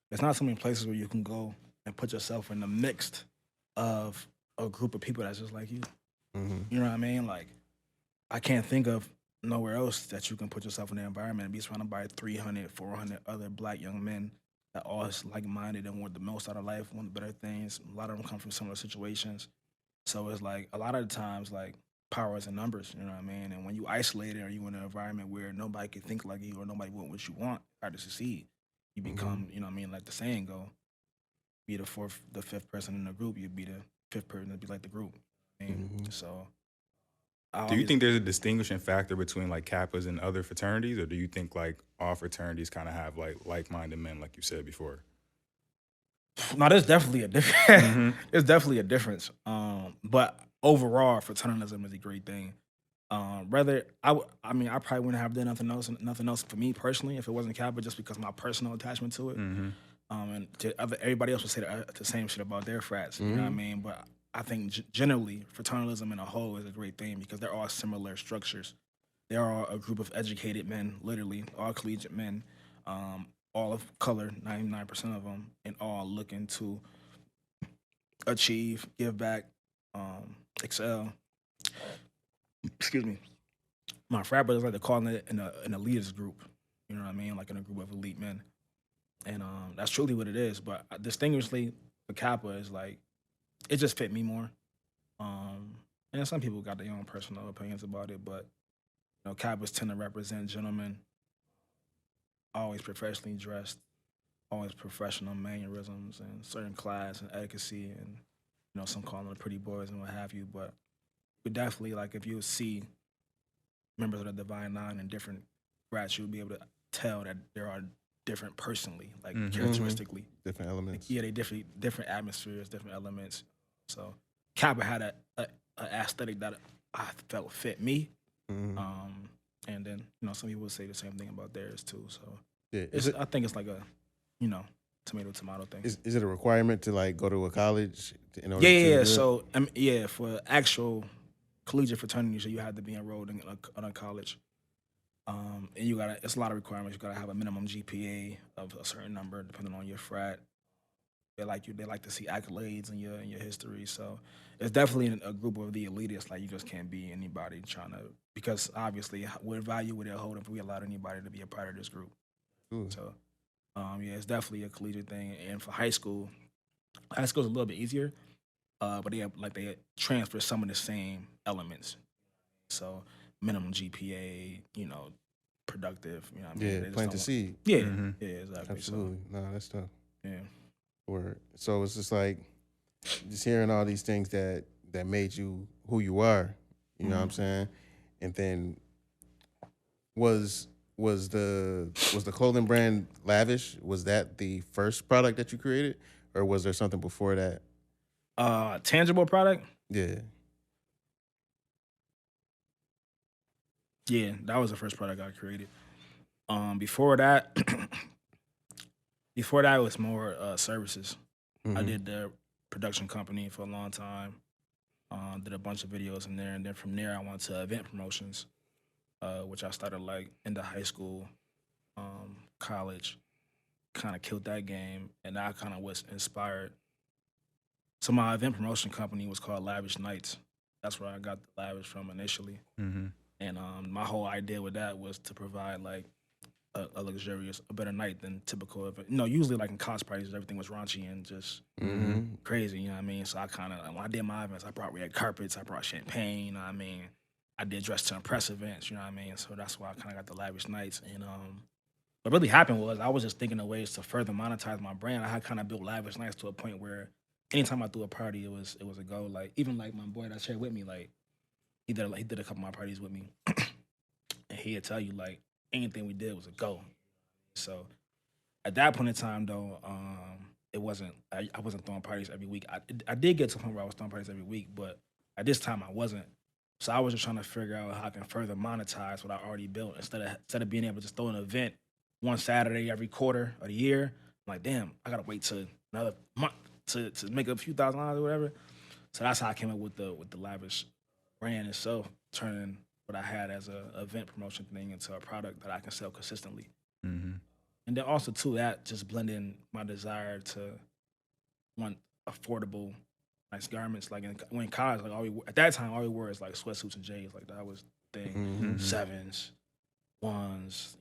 there's not so many places where you can go and put yourself in the mix of a group of people that's just like you. You know what I mean? Like, I can't think of nowhere else that you can put yourself in the environment and be surrounded by 300, 400 other black young men that all is like-minded and want the most out of life, want the better things. A lot of them come from similar situations. So it's like, a lot of the times, like, power is in numbers, you know what I mean? And when you isolated or you in an environment where nobody can think like you or nobody want what you want, hard to succeed, you become, you know what I mean, like the saying go, be the fifth person in the group, you'd be the fifth person to be like the group. So, do you think there's a distinguishing factor between like Kappas and other fraternities, or do you think like all fraternities kind of have like-minded men, like you said before? No, there's definitely a difference. There's definitely a difference. But overall, fraternitism is a great thing. I mean, I probably wouldn't have done nothing else for me personally if it wasn't Kappa, just because my personal attachment to it. And everybody else would say the same shit about their frats. You know what I mean? But I think generally fraternalism in a whole is a great thing because they're all similar structures. They are a group of educated men, literally all collegiate men, all of color, 99% of them, and all looking to achieve, give back, excel. Excuse me. My frat brothers like to call it an elitist group. You know what I mean? Like in a group of elite men. And that's truly what it is. But distinguishedly, for Kappa is like, it just fit me more. And some people got their own personal opinions about it, but you know, Kappas tend to represent gentlemen, always professionally dressed, always professional mannerisms and certain class and etiquette, and you know, some call them the pretty boys and what have you. But definitely, like, if you see members of the Divine Nine in different frats, you'll be able to tell that there are different personally, like characteristically. Different elements. Like, yeah, they different atmospheres, different elements. So Kappa had a aesthetic that I felt fit me. And then, you know, some people would say the same thing about theirs too. So yeah, I think it's like a, you know, tomato thing. Is it a requirement to like go to a college in order Yeah. to So for actual collegiate fraternity, so you have to be enrolled in a college. And it's a lot of requirements. You gotta have a minimum GPA of a certain number, depending on your frat. They like to see accolades in your history. So it's definitely a group of the elitists. Like, you just can't be anybody trying to, because obviously what value would it hold if we allowed anybody to be a part of this group? So it's definitely a collegiate thing. And for high school's a little bit easier, but they transfer some of the same elements. So minimum GPA, you know, productive, you know what I mean? Yeah, plant the seed. Yeah, yeah, exactly. Absolutely. So, no, that's tough. yeah. Word. So it's just like just hearing all these things that made you who you are, you know what I'm saying? And then was the clothing brand Lavish, was that the first product that you created, or was there something before that? Tangible product? Yeah. Yeah, that was the first product I created. Before that, it was more services. I did the production company for a long time. Did a bunch of videos in there, and then from there I went to event promotions, which I started like into high school, college. Kind of killed that game, and I kind of was inspired. So my event promotion company was called Lavish Nights. That's where I got the lavish from initially. And my whole idea with that was to provide like a luxurious, a better night than typical event. You know, usually like in college parties, everything was raunchy and just crazy, you know what I mean? So I kind of, when I did my events, I brought red carpets, I brought champagne, you know what I mean? I did dress to impress events, you know what I mean? So that's why I kind of got the Lavish Nights. And what really happened was I was just thinking of ways to further monetize my brand. I had kind of built Lavish Nights to a point where anytime I threw a party, it was a go. Like, even like my boy that shared with me, like, he did a couple of my parties with me. And he'd tell you, like, anything we did was a go. So at that point in time, though, it wasn't, I wasn't throwing parties every week. I did get to the point where I was throwing parties every week, but at this time I wasn't. So I was just trying to figure out how I can further monetize what I already built instead of being able to just throw an event one Saturday every quarter of the year. I'm like, damn, I gotta wait till another month to make a few $1,000s or whatever. So that's how I came up with the Lavish brand itself, turning what I had as a event promotion thing into a product that I can sell consistently. And then also too, that just blending my desire to want affordable, nice garments. Like when in college, like at that time, all we wore is like sweatsuits and J's. Like that was the thing. 7s, 1s,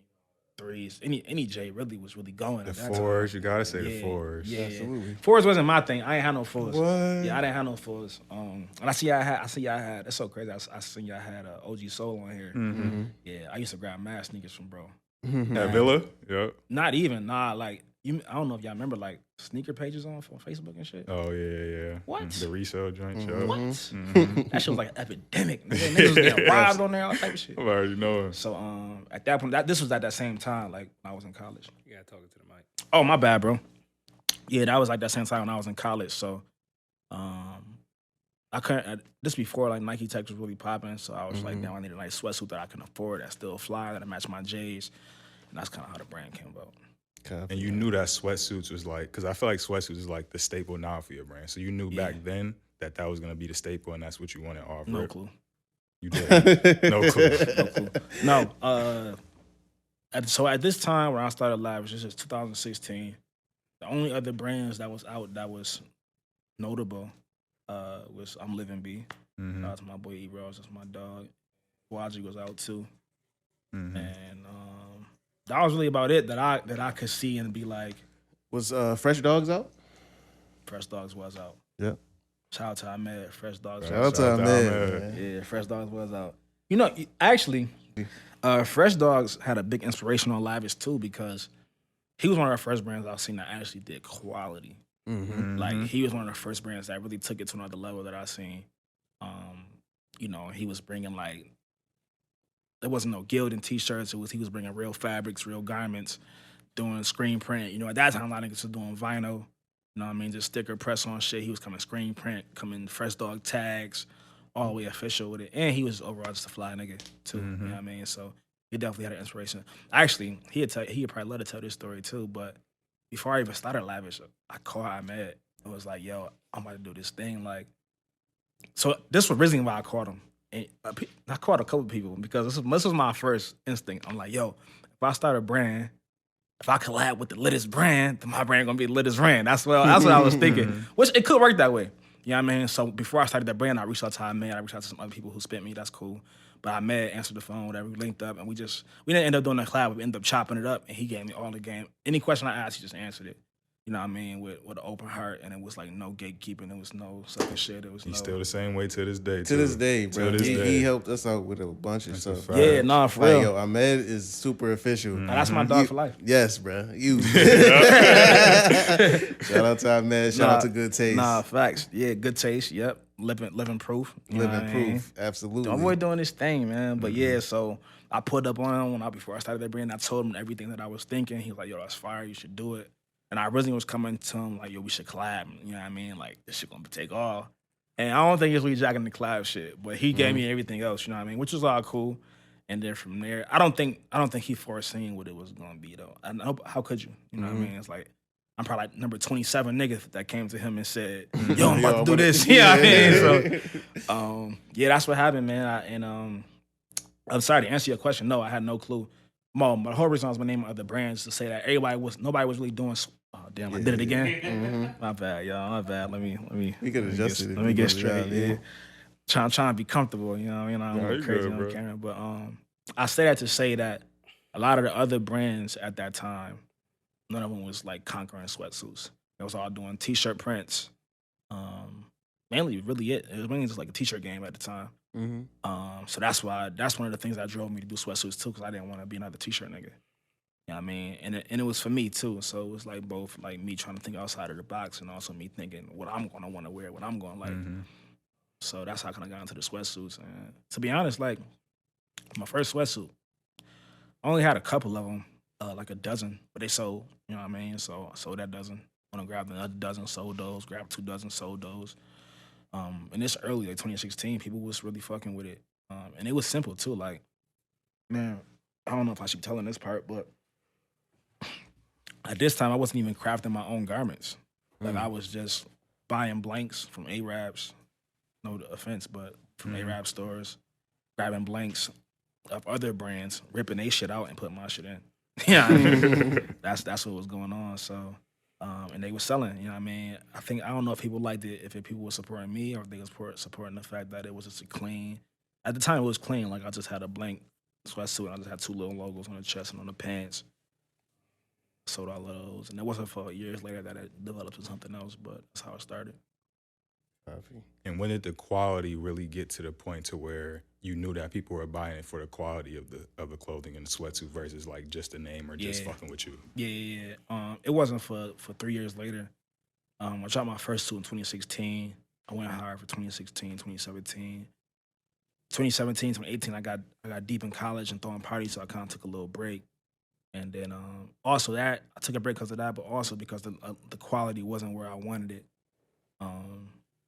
3s. Any J really was really going. The at that 4s, time. you gotta say the 4s. Yeah, absolutely. 4s wasn't my thing. I ain't had no 4s. What? Yeah, I didn't have no 4s. And I see y'all had. That's so crazy. I seen y'all had OG Soul on here. Yeah, I used to grab mad sneakers from bro. At Villa? Yep. Not even, like I don't know if y'all remember like sneaker pages on Facebook and shit. Oh, yeah. What? The resale joint show. What? That shit was like an epidemic. Niggas was getting robbed on there, all type of shit. I already know. So at that point, this was at that same time, like when I was in college. You gotta talk to the mic. Oh, my bad, bro. Yeah, that was like that same time when I was in college. So I couldn't. This before like Nike Tech was really popping, so I was like, now I need a nice sweatsuit that I can afford that still fly that match my J's, and that's kind of how the brand came about. And you knew that sweatsuits was like, because I feel like sweatsuits is like the staple now for your brand. So you knew back then that was gonna be the staple, and that's what you wanted off. No clue. You did. No clue. No clue. No. So at this time when I started Lavish, this is 2016. The only other brands that was out that was notable was I'm Living B. That's my boy E-Rose. That's my dog. Waji was out too. And that was really about it that I could see and be like. Was Fresh Dogs out? Fresh Dogs was out. Yeah. Shout out to Ahmed. Fresh Dogs. Shout out to Ahmed. Yeah, Fresh Dogs was out. You know, actually, Fresh Dogs had a big inspiration on Lavish too because he was one of the first brands I've seen that actually did quality. Like he was one of the first brands that really took it to another level that I seen. You know, he was bringing like there wasn't no gilding t-shirts. He was bringing real fabrics, real garments, doing screen print. You know, at that time a lot of niggas was doing vinyl. You know what I mean? Just sticker press on shit. He was coming screen print, coming Fresh Dog tags, all the way official with it. And he was overall just a fly nigga too. You know what I mean? So he definitely had an inspiration. Actually, he'd probably love to tell this story too, but before I even started Lavish, I called Ahmed and was like, yo, I'm about to do this thing. Like, so this was originally why I called him. And I called a couple people because this was my first instinct. I'm like, yo, if I start a brand, if I collab with the littest brand, then my brand gonna be the littest brand. That's what I was thinking. Which it could work that way. You know what I mean? So before I started that brand, I reached out to Ahmed. I reached out to some other people who spent me. That's cool. But Ahmed answered the phone, whatever. We linked up, and we didn't end up doing a collab. We ended up chopping it up, and he gave me all the game. Any question I asked, he just answered it. You know what I mean? With an open heart, and it was like no gatekeeping. There was no sucking shit. He's still the same way to this day. To this day, bro. He helped us out with a bunch of stuff. Yeah, nah, for real. Yo, Ahmed is super official. That's my dog for life. Yes, bro. You. Shout out to Ahmed. Shout out to Good Taste. Nah, facts. Yeah, Good Taste. Yep. Living proof. Living proof. Absolutely. Don't avoid doing this thing, man. But yeah, so I pulled up on him before I started that brand. I told him everything that I was thinking. He was like, yo, that's fire. You should do it. And I originally was coming to him like, yo, we should collab. You know what I mean? Like, this shit gonna take off. And I don't think he was really jacking the collab shit, but he gave me everything else, you know what I mean? Which was all cool. And then from there, I don't think he foreseen what it was gonna be though. How could you? You know what I mean? It's like I'm probably like number 27 nigga that came to him and said, yo, I'm about to do this. You know what I mean? So yeah, that's what happened, man. I'm sorry to answer your question. No, I had no clue. But the whole reason I was gonna name other brands to say that nobody was really doing. Oh damn! I did it again. My bad, y'all. My bad. Let me. We could adjust it. Let me get straight. Yeah. Trying to be comfortable. You know what I mean? I don't go crazy good, on camera, but I say that to say that a lot of the other brands at that time, none of them was like conquering sweatsuits. They was all doing t-shirt prints. Mainly, really it was mainly just like a t-shirt game at the time. So that's one of the things that drove me to do sweatsuits too, because I didn't want to be another t-shirt nigga. You know what I mean? And it was for me too. So it was like both like me trying to think outside of the box and also me thinking what I'm gonna want to wear, what I'm gonna like. So that's how I kind of got into the sweatsuits. And to be honest, like my first sweatsuit, I only had a couple of them, like a dozen, but they sold. You know what I mean? So I sold that dozen. When I grabbed another dozen, sold those. Grabbed 2 dozen, sold those. And this early, like 2016, people was really fucking with it. And it was simple too. Like, man, I don't know if I should be telling this part, but at this time, I wasn't even crafting my own garments. Like, I was just buying blanks from Arabs. No offense, but from Arab stores, grabbing blanks of other brands, ripping they shit out and putting my shit in. Yeah, you know what I mean? That's what was going on. So, and they were selling. You know what I mean? I don't know if people liked it, if people were supporting me or if they was supporting the fact that it was just a clean. At the time, it was clean. Like, I just had a blank sweatsuit. I just had 2 little logos on the chest and on the pants. Sold all of those. And it wasn't for years later that it developed into something else, but that's how it started. And when did the quality really get to the point to where you knew that people were buying it for the quality of the clothing and the sweatsuit versus like just the name or just fucking with you? Yeah. It wasn't for 3 years later. I dropped my first suit in 2016. I went hard for 2016, 2017. 2017, 2018, I got deep in college and throwing parties, so I kind of took a little break. And then also that, I took a break because of that, but also because the quality wasn't where I wanted it.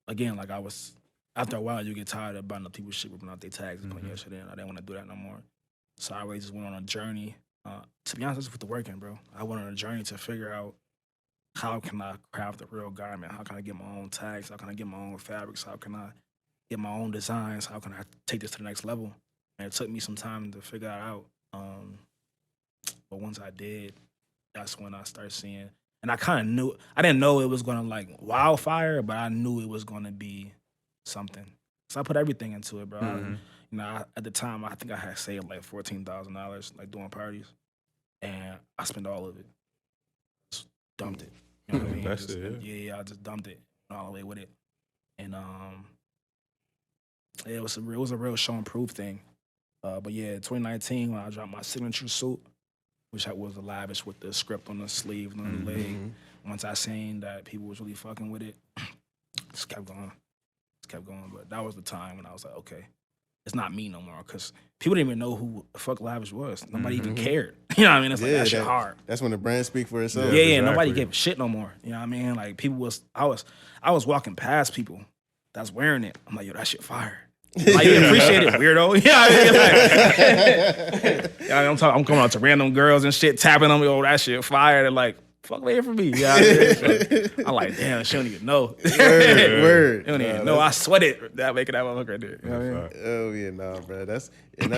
Again, like I was after a while, you get tired of buying the people's shit, ripping out their tags and putting your shit in. I didn't want to do that no more. So I really just went on a journey. To be honest, that's with the working, bro. I went on a journey to figure out how can I craft a real garment? How can I get my own tags? How can I get my own fabrics? How can I get my own designs? How can I take this to the next level? And it took me some time to figure that out. But once I did, that's when I started seeing. And I kind of knew, I didn't know it was going to like wildfire, but I knew it was going to be something. So I put everything into it, bro. At the time, I think I had saved like $14,000, like doing parties. And I spent all of it. Just dumped it. You know what I mean? That's it, Yeah, I just dumped it all the way with it. And it was a real show and prove thing. But yeah, 2019 when I dropped my signature suit, which was the lavish with the script on the sleeve and on the leg. Once I seen that people was really fucking with it, just kept going. But that was the time when I was like, okay, it's not me no more, because people didn't even know who the fuck Lavish was. Nobody even cared. You know what I mean? It's like that shit hard. That's when the brand speak for itself. Yeah, exactly. Nobody gave a shit no more. You know what I mean? Like I was walking past people that's wearing it. I'm like, yo, that shit fire. Like, you appreciate it, weirdo. Yeah, I'm coming out to random girls and shit, tapping them. Oh, that shit fire. They're like, fuck away from me. Yeah, I'm like, damn, she don't even know. Word. She don't even know. I sweat it. That making that motherfucker right there. You know what I mean? Oh yeah, nah, bro. That's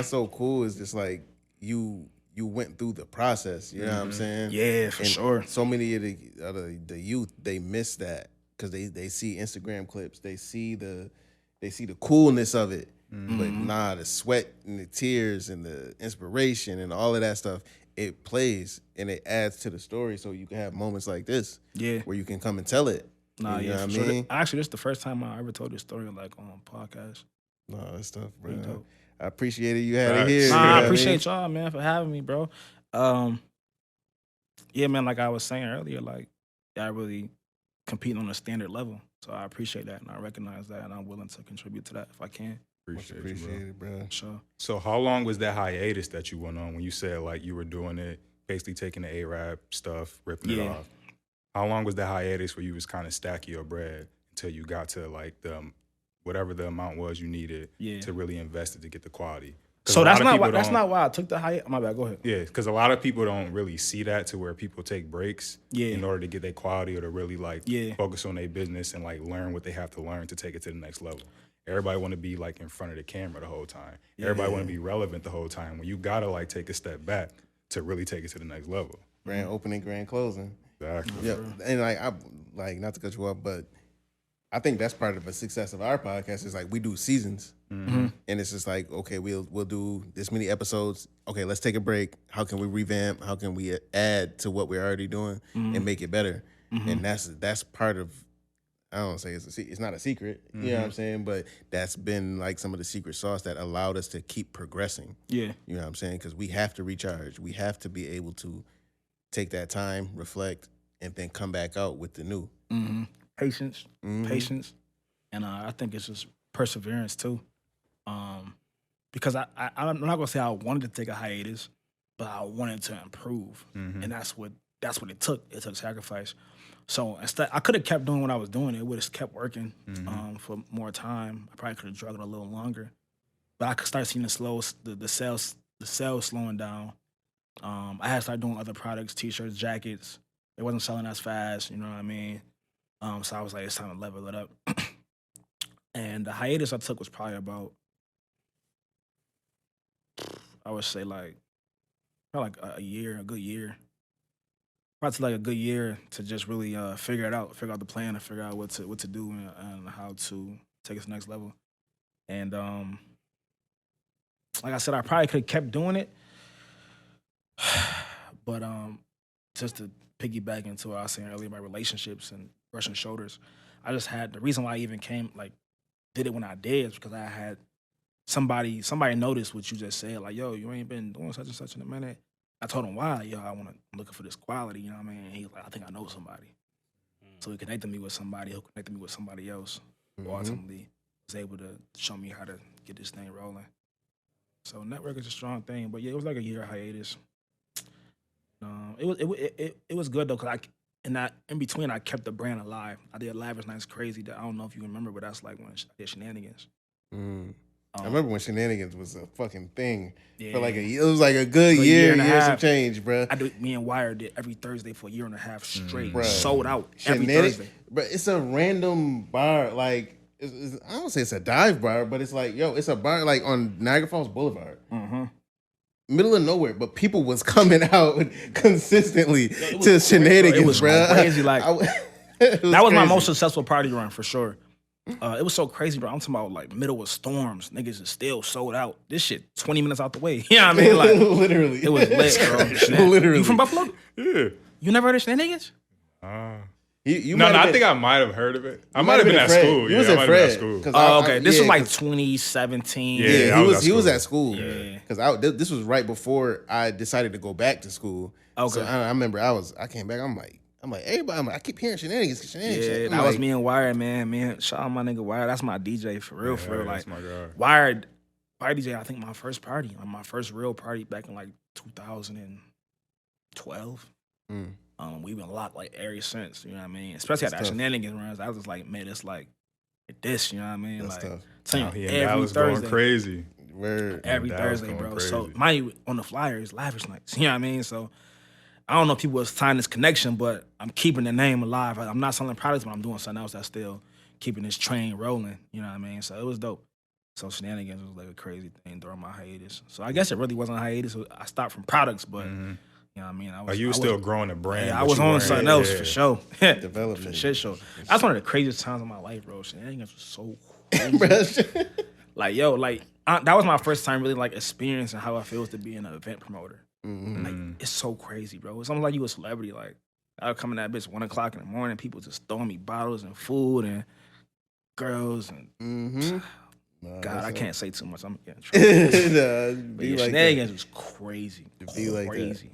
so cool. It's just like you went through the process. You know what I'm saying? Yeah, for sure. So many of the youth, they miss that because they see Instagram clips, they see the coolness of it, but nah, the sweat and the tears and the inspiration and all of that stuff, it plays and it adds to the story, so you can have moments like this, where you can come and tell it. Nah, you know what I sure. mean? Actually, this is the first time I ever told this story like on a podcast. No, that's tough, bro. I appreciate it. You had it here. Nah, I appreciate y'all, man, for having me, bro. Yeah, man, like I was saying earlier, like y'all really competing on a standard level. So I appreciate that, and I recognize that, and I'm willing to contribute to that if I can. Appreciate it, bro. Sure. So how long was that hiatus that you went on when you said like you were doing it, basically taking the A-Rap stuff, ripping it off? How long was that hiatus where you was kind of stacking your bread until you got to like whatever the amount was you needed to really invest it to get the quality? So that's not why I took the hiatus. My bad, go ahead. Yeah, because a lot of people don't really see that, to where people take breaks in order to get their quality, or to really like focus on their business and like learn what they have to learn to take it to the next level. Everybody want to be like in front of the camera the whole time. Everybody want to be relevant the whole time, when you gotta like take a step back to really take it to the next level. Grand opening, grand closing. Exactly. Yeah, and like not to cut you off, but I think that's part of the success of our podcast is like we do seasons, and it's just like, okay, we'll do this many episodes. Okay, let's take a break. How can we revamp? How can we add to what we're already doing and make it better? And that's part of. I don't say it's not a secret. You know what I'm saying? But that's been like some of the secret sauce that allowed us to keep progressing. Yeah, you know what I'm saying? Because we have to recharge. We have to be able to take that time, reflect, and then come back out with the new. Patience, and I think it's just perseverance too. Because I'm not gonna say I wanted to take a hiatus, but I wanted to improve, and that's what it took. It took sacrifice. So instead, I could have kept doing what I was doing. It would have kept working for more time. I probably could have drugged it a little longer, but I could start seeing the sales slowing down. I had started doing other products, t-shirts, jackets. It wasn't selling as fast. You know what I mean? So I was like, it's time to level it up. And the hiatus I took was probably about, I would say like a year, a good year. Probably like a good year to just really figure out the plan and figure out what to do and how to take it to the next level. And like I said, I probably could have kept doing it, but just to piggyback into what I was saying earlier about relationships and brushing shoulders, I just had the reason why I even did it when I did is because I had somebody noticed what you just said, like, yo, you ain't been doing such and such in a minute. I told him why, I'm looking for this quality, you know what I mean? And he's like, I think I know somebody. So he connected me with somebody who connected me with somebody else who ultimately was able to show me how to get this thing rolling. So network is a strong thing, but yeah, it was like a year hiatus. It was good though, because and that in between, I kept the brand alive. I did Lavish Nights Crazy. That I don't know if you remember, but that's like when I did Shenanigans. I remember when Shenanigans was a fucking thing. Yeah. For like it was like a good year and some change, bro. Me and Wire did every Thursday for a year and a half straight. Bruh. Sold out every Thursday. But it's a random bar, like I don't say it's a dive bar, but it's like, yo, it's a bar like on Niagara Falls Boulevard. Middle of nowhere, but people was coming out consistently to Shenanigans, It was bro. crazy. Like that was my most successful party run for sure. It was so crazy, bro. I'm talking about like middle of storms. Niggas is still sold out. This shit 20 minutes out the way. You know what I mean? Like literally. It was lit, bro. Literally. You from Buffalo? Yeah. You never heard of Shenanigans? I think I might have heard of it. I might have been at school. You was at Fred. Oh, okay. This was like 2017. Yeah, he was at school. Yeah. Because this was right before I decided to go back to school. Okay. So I remember I came back. I'm like everybody. I keep hearing Shenanigans. Yeah, that was me and Wire, man. Shout out my nigga Wire. That's my DJ for real. Like, that's my God. Wire DJ. I think my first party, my first real party back in like 2012. We've been locked like ever since. You know what I mean? Especially at that Shenanigans runs. I was just like, man, it's like this. You know what I mean? That's like, tough. Every Thursday, going crazy. Every Thursday, bro. Crazy. So mind you, on the flyers, Lavish Nights. You know what I mean? So. I don't know if people was tying this connection, but I'm keeping the name alive. I'm not selling products, but I'm doing something else that's still keeping this train rolling. You know what I mean? So it was dope. So Shenanigans was like a crazy thing during my hiatus. So I guess it really wasn't a hiatus. I stopped from products, but you know what I mean? You were still growing the brand. Yeah, I was on something else for sure. Development. For shit show. That's one of the craziest times of my life, bro. Shenanigans was so crazy. Like, yo, like, that was my first time really like experiencing how it feels to be an event promoter. Like, it's so crazy, bro. It's almost like you a celebrity. Like, I would come in that bitch 1 o'clock in the morning, people just throwing me bottles and food and girls and God, I can't say too much. I'm getting trouble. But yeah, like Shenanigans was crazy. Crazy.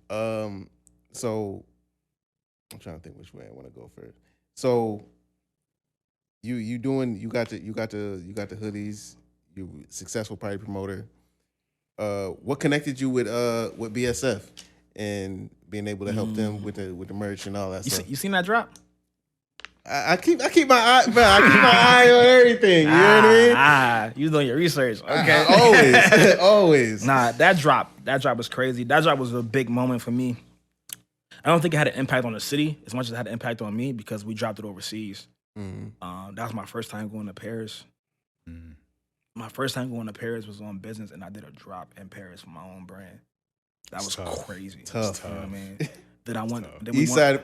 So I'm trying to think which way I want to go first. So you got the hoodies, you successful party promoter. What connected you with BSF and being able to help them with the merch and all that stuff? You seen that drop? I keep my eye, bro. I keep my eye on everything. You know what I mean? You doing your research? Okay, always. Nah, that drop was crazy. That drop was a big moment for me. I don't think it had an impact on the city as much as it had an impact on me because we dropped it overseas. That was my first time going to Paris. My first time going to Paris was on business, and I did a drop in Paris for my own brand. That was crazy. Tough. You know what I mean? Then I went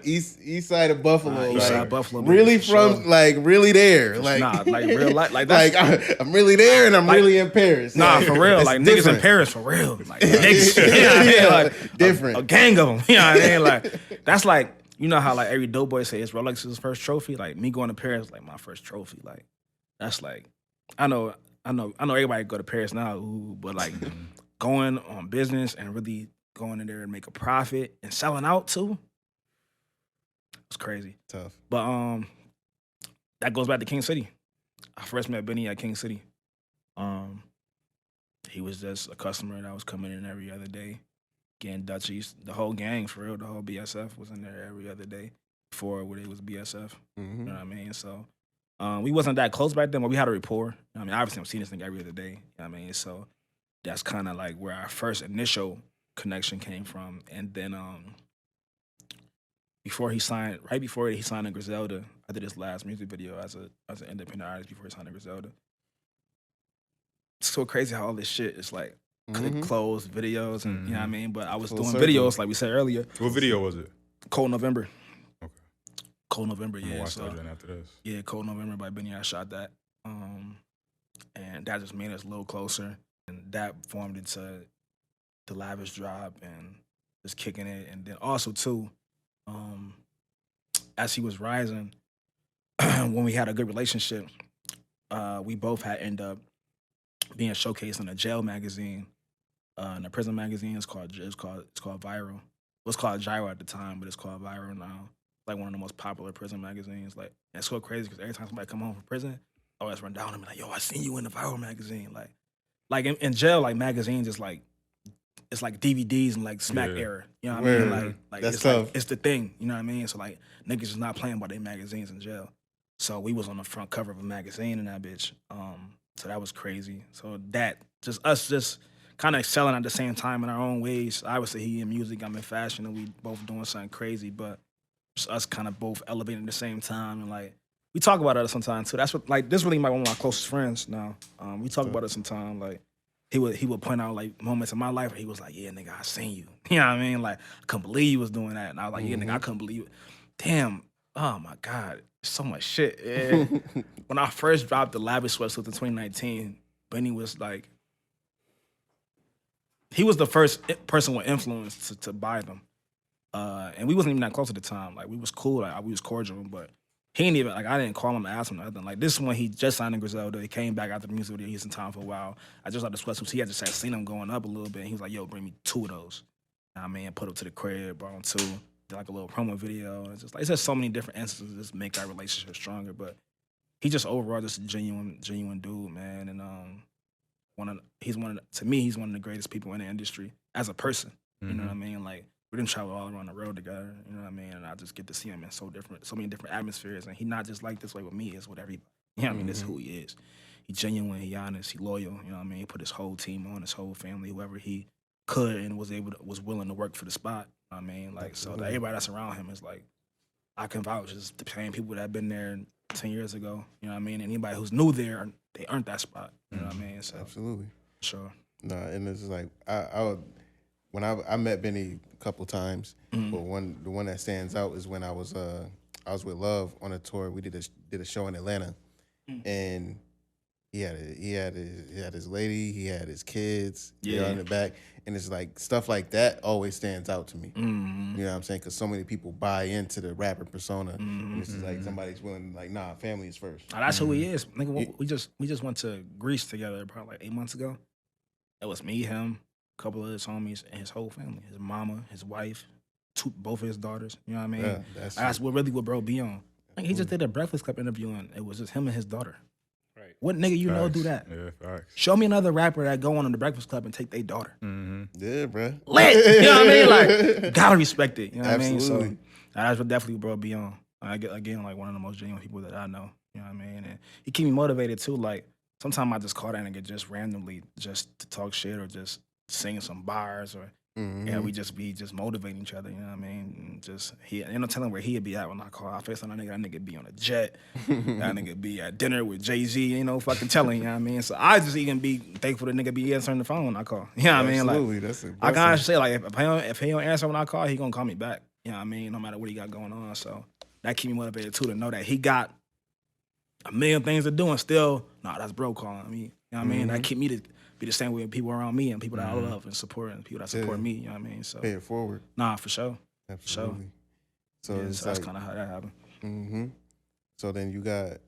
east side of Buffalo. East side of Buffalo. Really from like really there. Like like real life. Like I'm really there and I'm really in Paris. Nah, for real. Like niggas in Paris for real. Like niggas. You know what I mean? Like different. A gang of them. You know what I mean? Like that's like, you know how like every dope boy say it's Rolex's first trophy. Like me going to Paris, like my first trophy. Like that's like I know everybody go to Paris now, but like going on business and really going in there and make a profit and selling out too, it's crazy. Tough. But that goes back to King City. I first met Benny at King City. He was just a customer that was coming in every other day, getting Dutchies. The whole gang, for real, the whole BSF was in there every other day before it was BSF. You know what I mean? So we wasn't that close back then, but we had a rapport. I mean, obviously I'm seeing this thing every other day. You know what I mean? So that's kind of like where our first initial connection came from. And then right before he signed to Griselda, I did his last music video as an independent artist before he signed to Griselda. It's so crazy how all this shit is like clothes, videos, and you know what I mean? But I was doing videos like we said earlier. What video was it? Cold November. Okay. Cold November, yeah. Watch that after this. Yeah, Cold November by Benny. I shot that. And that just made us a little closer. And that formed into the Lavish drop and just kicking it. And then also too, as he was rising, when we had a good relationship, we both had ended up being showcased in a jail magazine, in a prison magazine. It's called Viral. It was called Gyro at the time, but it's called Viral now. It's like one of the most popular prison magazines. Like, it's so crazy because every time somebody come home from prison, I always run down and be like, yo, I seen you in the Viral magazine. Like in jail, like magazines is like, it's like DVDs and like Smack era. You know what I Word. mean? Like That's it's tough. like it's the thing. You know what I mean? So like niggas is not playing by their magazines in jail. So we was on the front cover of a magazine in that bitch. So that was crazy. So that just us just kind of excelling at the same time in our own ways. Obviously he in music, I'm in fashion, and we both doing something crazy, but just us kind of both elevating at the same time, and like we talk about it sometimes too. That's what like this really one of my closest friends now. We talk about it sometimes. Like he would point out like moments in my life where he was like, "Yeah, nigga, I seen you." You know what I mean? Like I couldn't believe you was doing that, and I was like, "Yeah, nigga, I couldn't believe it." Damn. Oh my God, so much shit. Yeah. When I first dropped the Lavish sweatsuit in 2019, Benny was like, he was the first person with influence to buy them. And we wasn't even that close at the time. Like we was cool, like we was cordial, but he ain't even like I didn't call him, ask him nothing. Like this one, he just signed in Griselda. He came back after the music video. He was in town for a while. I just like the sweatsuits. He had just had seen them going up a little bit. And he was like, "Yo, bring me 2 of those." I mean, put them to the crib, brought him 2. Did like a little promo video. And it's just so many different instances that just make our relationship stronger. But he just overall just a genuine dude, man. And he's one of the greatest people in the industry as a person. You know what I mean? Like we didn't travel all around the world together. You know what I mean? And I just get to see him in so many different atmospheres. And he not just like this way with me, it's with everybody. You know what I mean? This is who he is. He genuine, he honest, he loyal. You know what I mean? He put his whole team on, his whole family, whoever he could and was willing to work for the spot. You know what I mean? Like so that everybody that's around him is like, I can vouch. It's the same people that have been there 10 years ago. You know what I mean? And anybody who's new there, they earned that spot. You know what I mean? So Absolutely. Sure. No, and it's like when I met Benny a couple times, but the one that stands out is when I was with Love on a tour. We did a show in Atlanta, and he had his lady, he had his kids, they're in the back, and it's like stuff like that always stands out to me. You know what I'm saying? Because so many people buy into the rapper persona, and it's just like somebody's willing, like, nah, family is first. Oh, that's who he is. Nigga, we just went to Greece together probably like 8 months ago. It was me, him, a couple of his homies, and his whole family. His mama, his wife, both of his daughters. You know what I mean? Yeah, that's what bro be on. Like, he just did a Breakfast Club interview, and it was just him and his daughter. Right. What nigga you know do that? Yeah, facts. Show me another rapper that go on the Breakfast Club and take their daughter. Yeah, bro. Lit. You know what I mean? Like, gotta respect it. You know what Absolutely. I mean? So that's what definitely bro be on. I get again like one of the most genuine people that I know. You know what I mean? And he keep me motivated too. Like sometimes I just call that nigga just randomly just to talk shit or just sing some bars or we just be motivating each other. You know what I mean? And just ain't no telling where he'd be at when I call. I face on that nigga be on a jet. That nigga be at dinner with Jay-Z. Ain't no fucking telling. You know what I mean? So I just even be thankful the nigga be answering the phone when I call. You know what I mean? Absolutely, Like that's I can honestly say like if he don't answer when I call, he gonna call me back. You know what I mean? No matter what he got going on. So that keep me motivated too to know that he got a million things to do and still, that's bro calling me. You know what I mean? That keep me to be the same way with people around me and people that I love and support and people that support me. You know what I mean? So pay it forward. Nah, for sure. Absolutely. So So it's that's like, kind of how that happened. So then you got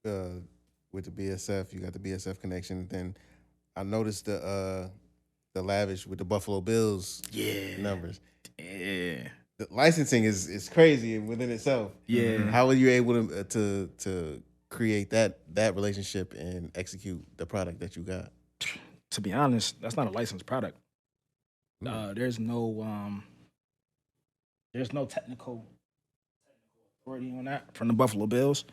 with the BSF, you got the BSF connection. Then I noticed the Lavish with the Buffalo Bills numbers. Yeah. The licensing is crazy within itself. Yeah. How were you able to create that relationship and execute the product that you got? To be honest, that's not a licensed product. There's no technical authority on that from the Buffalo Bills.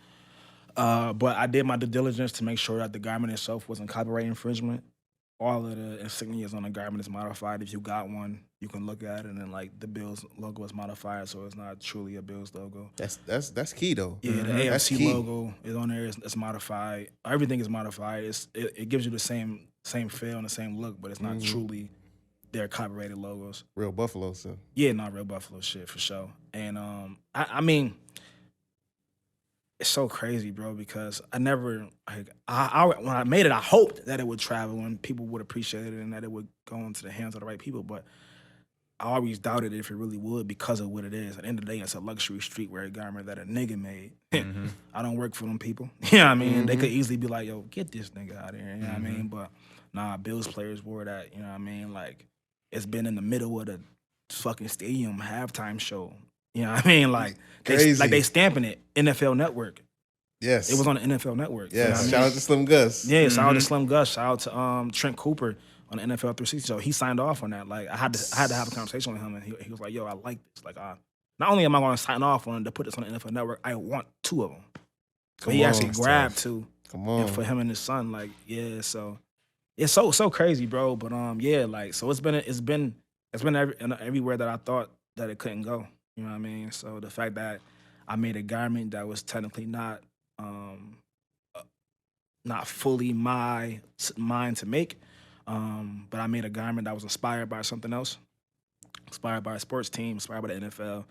But I did my due diligence to make sure that the garment itself wasn't copyright infringement. All of the insignias on the garment is modified. If you got one, you can look at it, and then like the Bills logo is modified, so it's not truly a Bills logo. That's key though. Yeah, the AFC logo is on there. It's modified. Everything is modified. It gives you the same feel and the same look, but it's not truly their copyrighted logos. Real Buffalo stuff. Yeah, not real Buffalo shit for sure. And I mean, it's so crazy, bro, because I never when I made it, I hoped that it would travel and people would appreciate it and that it would go into the hands of the right people, but I always doubted if it really would because of what it is. At the end of the day, it's a luxury streetwear garment that a nigga made. I don't work for them people. You know what I mean? They could easily be like, yo, get this nigga out of here. You know what I mean? But nah, Bills players wore that. You know what I mean? Like, it's been in the middle of the fucking stadium halftime show. You know what I mean? Like, they stamping it, NFL Network. Yes. It was on the NFL Network. Yes. You know what I mean? Shout out to Slim Gus. Yeah, shout out to Slim Gus. Shout out to Trent Cooper on the NFL 360 show. He signed off on that. Like I had to have a conversation with him, and he was like, "Yo, I like this. Like, not only am I going to sign off on it to put this on the NFL Network, I want 2 of them." But he actually grabbed 2. Come on, for him and his son. Like, yeah, so it's so crazy, bro. But yeah, like, so it's been everywhere that I thought that it couldn't go. You know what I mean? So the fact that I made a garment that was technically not fully mine to make, but I made a garment that was inspired by something else, inspired by a sports team, inspired by the NFL,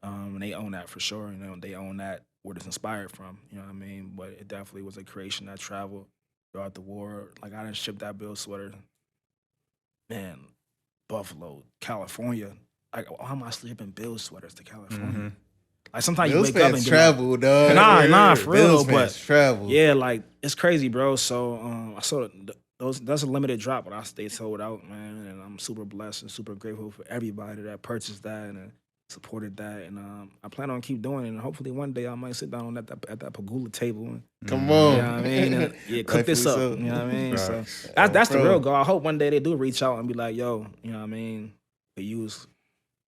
and they own that for sure. You know, they own that where it's inspired from. You know what I mean? But it definitely was a creation that traveled throughout the war. Like I done shipped that Bill sweater, man, Buffalo, California. Like, how am I shipping Bill sweaters to California? Mm-hmm. Like sometimes Bills you wake up and travel, dog. Nah, for real. But travel. Yeah, like it's crazy, bro. So I saw that's a limited drop, but I stayed sold out, man. And I'm super blessed and super grateful for everybody that purchased that and supported that. And I plan on keep doing it. And hopefully one day I might sit down at that Pagula table and come on, you know what I mean? And, cook this up. You know what I mean? So that's the real goal. I hope one day they do reach out and be like, yo, you know what I mean? They use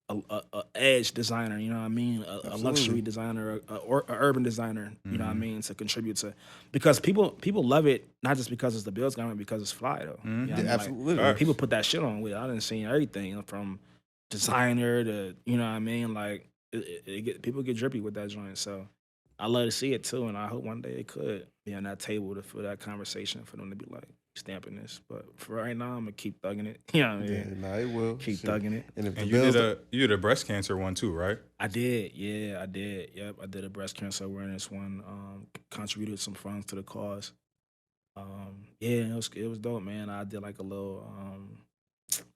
a edge designer, you know what I mean? A luxury designer, or a urban designer, you know what I mean, to contribute to, because people love it not just because it's the Bills garment, because it's fly though. You know what I mean? Absolutely. Like, people put that shit on with it. I done seen everything from designer to, you know what I mean? Like people get drippy with that joint. So I love to see it too, and I hope one day it could be on that table for that conversation, for them to be like stamping this. But for right now, I'm gonna keep thugging it. You know what I mean? Yeah, it will. Keep thugging it. And you did a breast cancer one too, right? I did. Yeah, I did. Yep, I did a breast cancer awareness one. Contributed some funds to the cause. Yeah, it was dope, man. I did like a little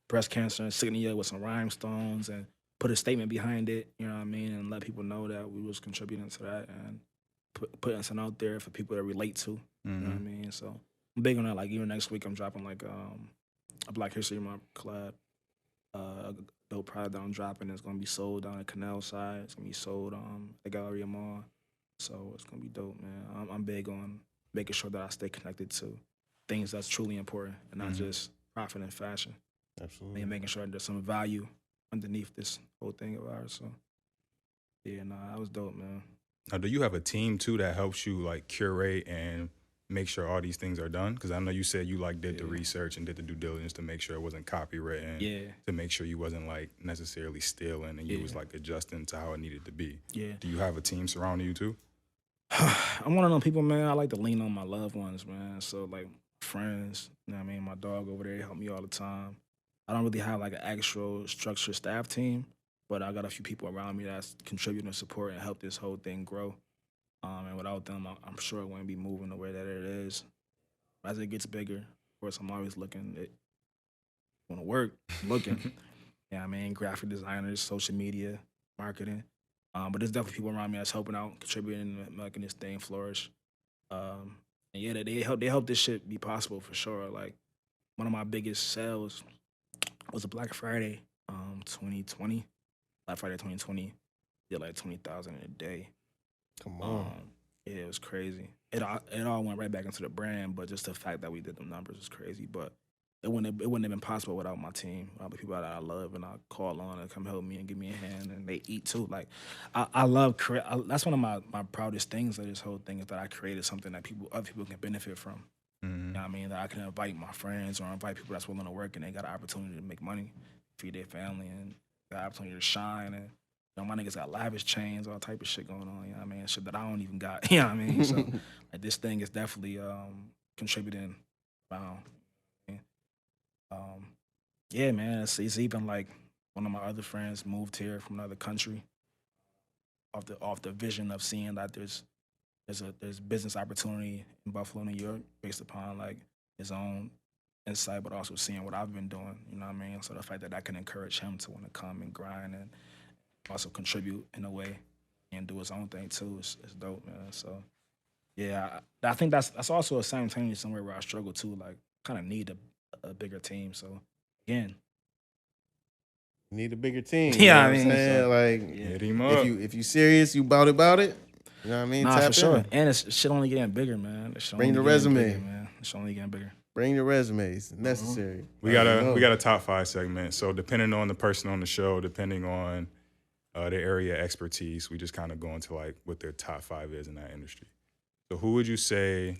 breast cancer insignia with some rhinestones and put a statement behind it. You know what I mean? And let people know that we was contributing to that and putting something out there for people to relate to. You know what I mean? So I'm big on that. Like even next week, I'm dropping like a Black History Month collab. Dope product that I'm dropping. It's gonna be sold down at Canal Side. It's gonna be sold at Galleria Mall. So it's gonna be dope, man. I'm big on making sure that I stay connected to things that's truly important and not just profit and fashion. Absolutely. And making sure there's some value underneath this whole thing of ours. So yeah, that was dope, man. Now, do you have a team too that helps you like curate and make sure all these things are done? Because I know you said you like did the research and did the due diligence to make sure it wasn't copywritten. Yeah. To make sure you wasn't like necessarily stealing and you was like adjusting to how it needed to be. Yeah. Do you have a team surrounding you too? I'm one of them people, man. I like to lean on my loved ones, man. So like friends, you know what I mean? My dog over there help me all the time. I don't really have like an actual structured staff team, but I got a few people around me that's contributing support and help this whole thing grow. And without them, I'm sure it wouldn't be moving the way that it is. As it gets bigger, of course, I'm always looking at want to work, looking. Yeah, I mean, graphic designers, social media, marketing. But there's definitely people around me that's helping out, contributing, making this thing flourish. And yeah, they help this shit be possible for sure. Like one of my biggest sales was a Black Friday, 2020. Black Friday 2020, did like 20,000 in a day. Come on. Yeah, it was crazy. It all went right back into the brand, but just the fact that we did the numbers was crazy. But it wouldn't have been possible without my team, all the people that I love and I call on and come help me and give me a hand, and they eat too. Like I love that's one of my proudest things of this whole thing, is that I created something that other people can benefit from. You know what I mean? That I can invite my friends or invite people that's willing to work and they got an opportunity to make money, feed their family, and got an opportunity to shine. And you know, my niggas got lavish chains, all type of shit going on. You know what I mean? Shit that I don't even got. You know what I mean? So like this thing is definitely contributing. Yeah, man. It's even like one of my other friends moved here from another country off the vision of seeing that there's business opportunity in Buffalo, New York, based upon like his own insight, but also seeing what I've been doing. You know what I mean? So the fact that I can encourage him to want to come and grind and also contribute in a way and do his own thing too is dope, man. So yeah, I think that's also a simultaneous somewhere where I struggle too. Like, kind of need a bigger team. So again, need a bigger team. Yeah, you know what I'm saying? so, like, hit him up. if you serious, you about it. You know what I mean? Nah, Tap for sure. in. And it's shit only getting bigger, man. Bring the resume, man. It's only getting bigger. Bring your resumes. Necessary. We got a top 5 segment. So depending on the person on the show, depending on their area of expertise, we just kind of go into like what their top 5 is in that industry. So who would you say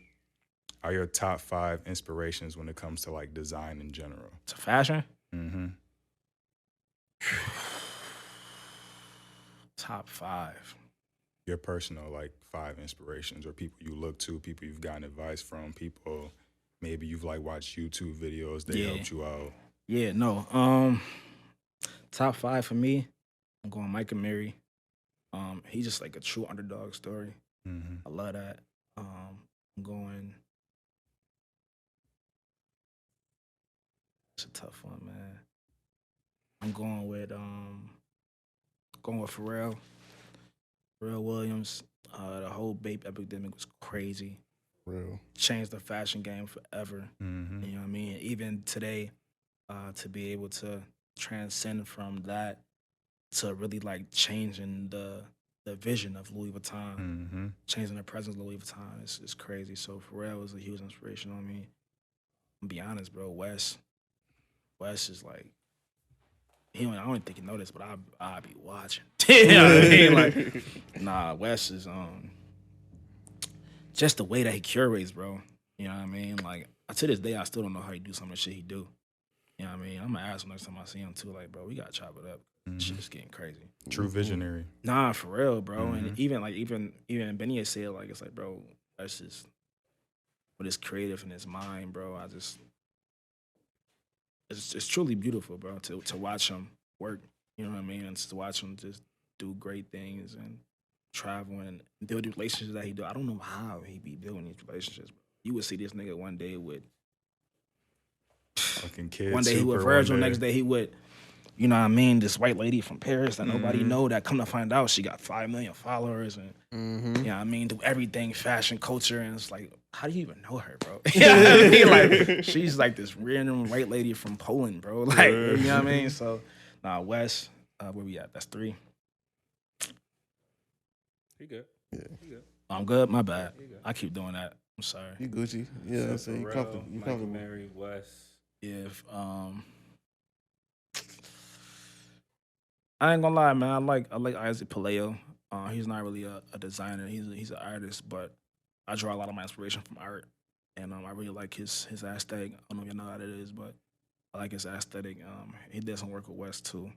are your top 5 inspirations when it comes to like design in general? To fashion? Mm-hmm. Top 5. Your personal like 5 inspirations or people you look to, people you've gotten advice from, people maybe you've like watched YouTube videos, they helped you out. Yeah, no. Top 5 for me, I'm going Mike and Mary. He's just like a true underdog story. Mm-hmm. I love that. I'm going. It's a tough one, man. I'm going with Pharrell Williams. The whole Bape epidemic was crazy. Real. Changed the fashion game forever. Mm-hmm. You know what I mean? Even today, to be able to transcend from that to really like changing the vision of Louis Vuitton, changing the presence of Louis Vuitton is crazy. So Pharrell was a huge inspiration on me. I'm be honest, bro. Wes is like, I don't even think he know this, but I be watching. You know what I mean? Like, nah, Wes is just the way that he curates, bro. You know what I mean? Like, to this day, I still don't know how he do some of the shit he do. You know what I mean? I'm gonna ask him next time I see him too. Like, bro, we gotta chop it up. Shit's getting crazy. True visionary. Nah, for real, bro. And even Benny had said, like, it's like, bro, that's just with his creative in his mind, bro. It's truly beautiful, bro, to watch him work. You know what I mean? And to watch him just do great things and travel and build the relationships that he do. I don't know how he be building these relationships, bro. You would see this nigga one day with fucking kids. One day he with Virgil, next day he with, you know what I mean, this white lady from Paris that nobody know, that come to find out she got 5 million followers and you know what I mean, do everything fashion, culture, and it's like, how do you even know her, bro? You know what I mean? Like, she's like this random white lady from Poland, bro. Like, you know what I mean? So, nah, Wes, where we at? That's 3. You good. Yeah. You good. I'm good, my bad. I keep doing that. I'm sorry. You Gucci. Yeah, so you comfortable. You comfortable. Mary, West. Yeah, I ain't gonna lie, man. I like Isaac Paleo. He's not really a designer. He's an artist, but I draw a lot of my inspiration from art, and I really like his aesthetic. I don't know if you know how that is, but I like his aesthetic. He did some work with West too.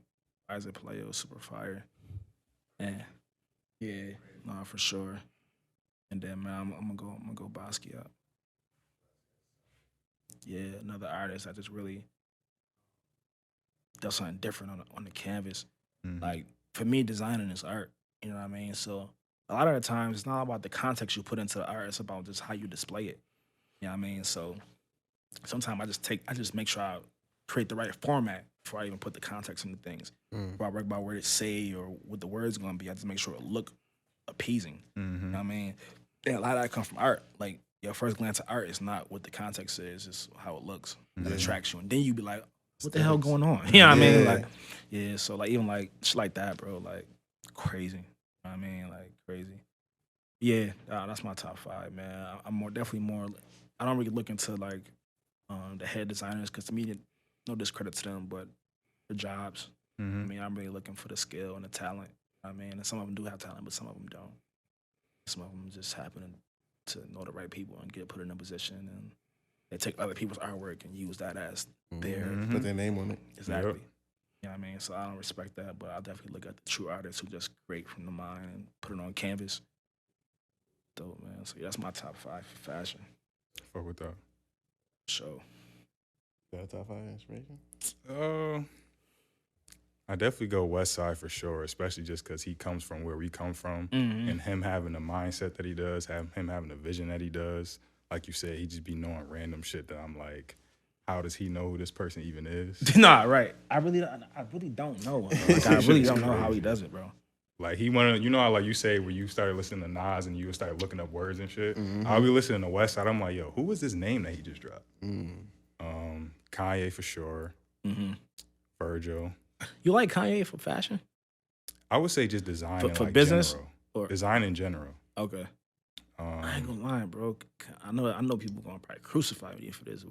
Isaac Paleo is super fire. And yeah, nah, for sure. And then man, I'm gonna go Basquiat. Yeah, another artist that just really does something different on the canvas. Like, for me, designing is art. You know what I mean? So a lot of the times, it's not about the context you put into the art. It's about just how you display it. You know what I mean? So sometimes I just make sure I create the right format before I even put the context into things. Before I work about what it say or what the words going to be, I just make sure it look appeasing. You know what I mean? And a lot of that comes from art. Like, your first glance at art is not what the context is, it's how it looks that attracts you. And then you be like, what the hell going on? You know what I mean? Like, yeah, so like even like shit like that, bro, like crazy. You know what I mean? Like crazy. Yeah, that's my top 5, man. I'm definitely more, I don't really look into like the head designers, because to me, no discredit to them, but the jobs. I mean, I'm really looking for the skill and the talent. I mean, and some of them do have talent, but some of them don't. Some of them just happen to know the right people and get put in a position, and they take other people's artwork and use that as their put their name on it. Exactly. You know what I mean? So I don't respect that, but I'll definitely look at the true artists who just create from the mind and put it on canvas. Dope, man. So yeah, that's my top 5 for fashion. Fuck with that. So Got a top 5 inspiration? I definitely go West Side for sure, especially just because he comes from where we come from, and him having the mindset that he does, him having the vision that he does. Like you said, he just be knowing random shit that I'm like, how does he know who this person even is? Nah, right. I really don't know. Like, I really don't know how he does it, bro. Like, he wanted, you know how like you say when you started listening to Nas and you started looking up words and shit? I'll be listening to West Side, I'm like, yo, who was this name that he just dropped? Kanye for sure. Virgil. You like Kanye for fashion? I would say just design for like business? general. Or? Design in general. Okay. I ain't gonna lie, bro. I know people gonna probably crucify me for this.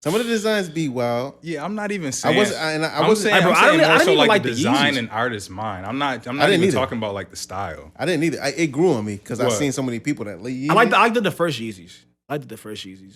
Some of the designs be wild. Yeah, I'm not even saying. I'm saying bro, I more didn't so even like like the the design Yeezys. and artist mind. I'm not didn't even either. talking about like the style. I didn't either. It grew on me because I've What? seen so many people that like I liked the first Yeezys.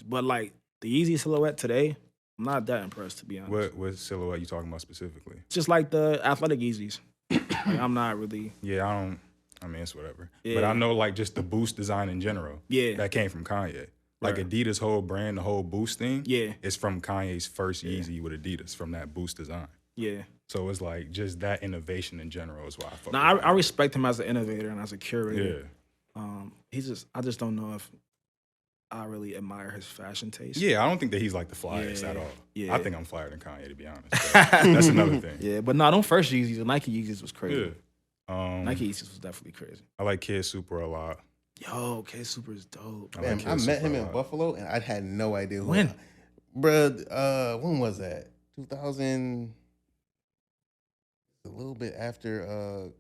But like the Yeezy silhouette today, I'm not that impressed, to be honest. What silhouette you talking about specifically? Just like the athletic Yeezys. Like, I'm not really. Yeah, I mean, it's whatever. Yeah. But I know like just the Boost design in general. Yeah. That came from Kanye. Like Right. Adidas' whole brand, the whole Boost thing. Yeah. It's from Kanye's first Yeezy with Adidas from that Boost design. Yeah. So it's like just that innovation in general is why I fuck Now with I respect him as an innovator and as a curator. Yeah. I just don't know if I really admire his fashion taste. Yeah, I don't think that he's like the flyest Yeah, at all. yeah. I think I'm flyer than Kanye, to be honest. But that's another thing. Yeah, but no, them first Yeezys, the Nike Yeezys was crazy. Yeah. Nike Yeezys was definitely crazy. I like Kid Super a lot. Yo, K Super is dope. Man, Kid I met Super him a in lot. Buffalo and I had no idea who. When? Bruh, when was that? 2000. A little bit after.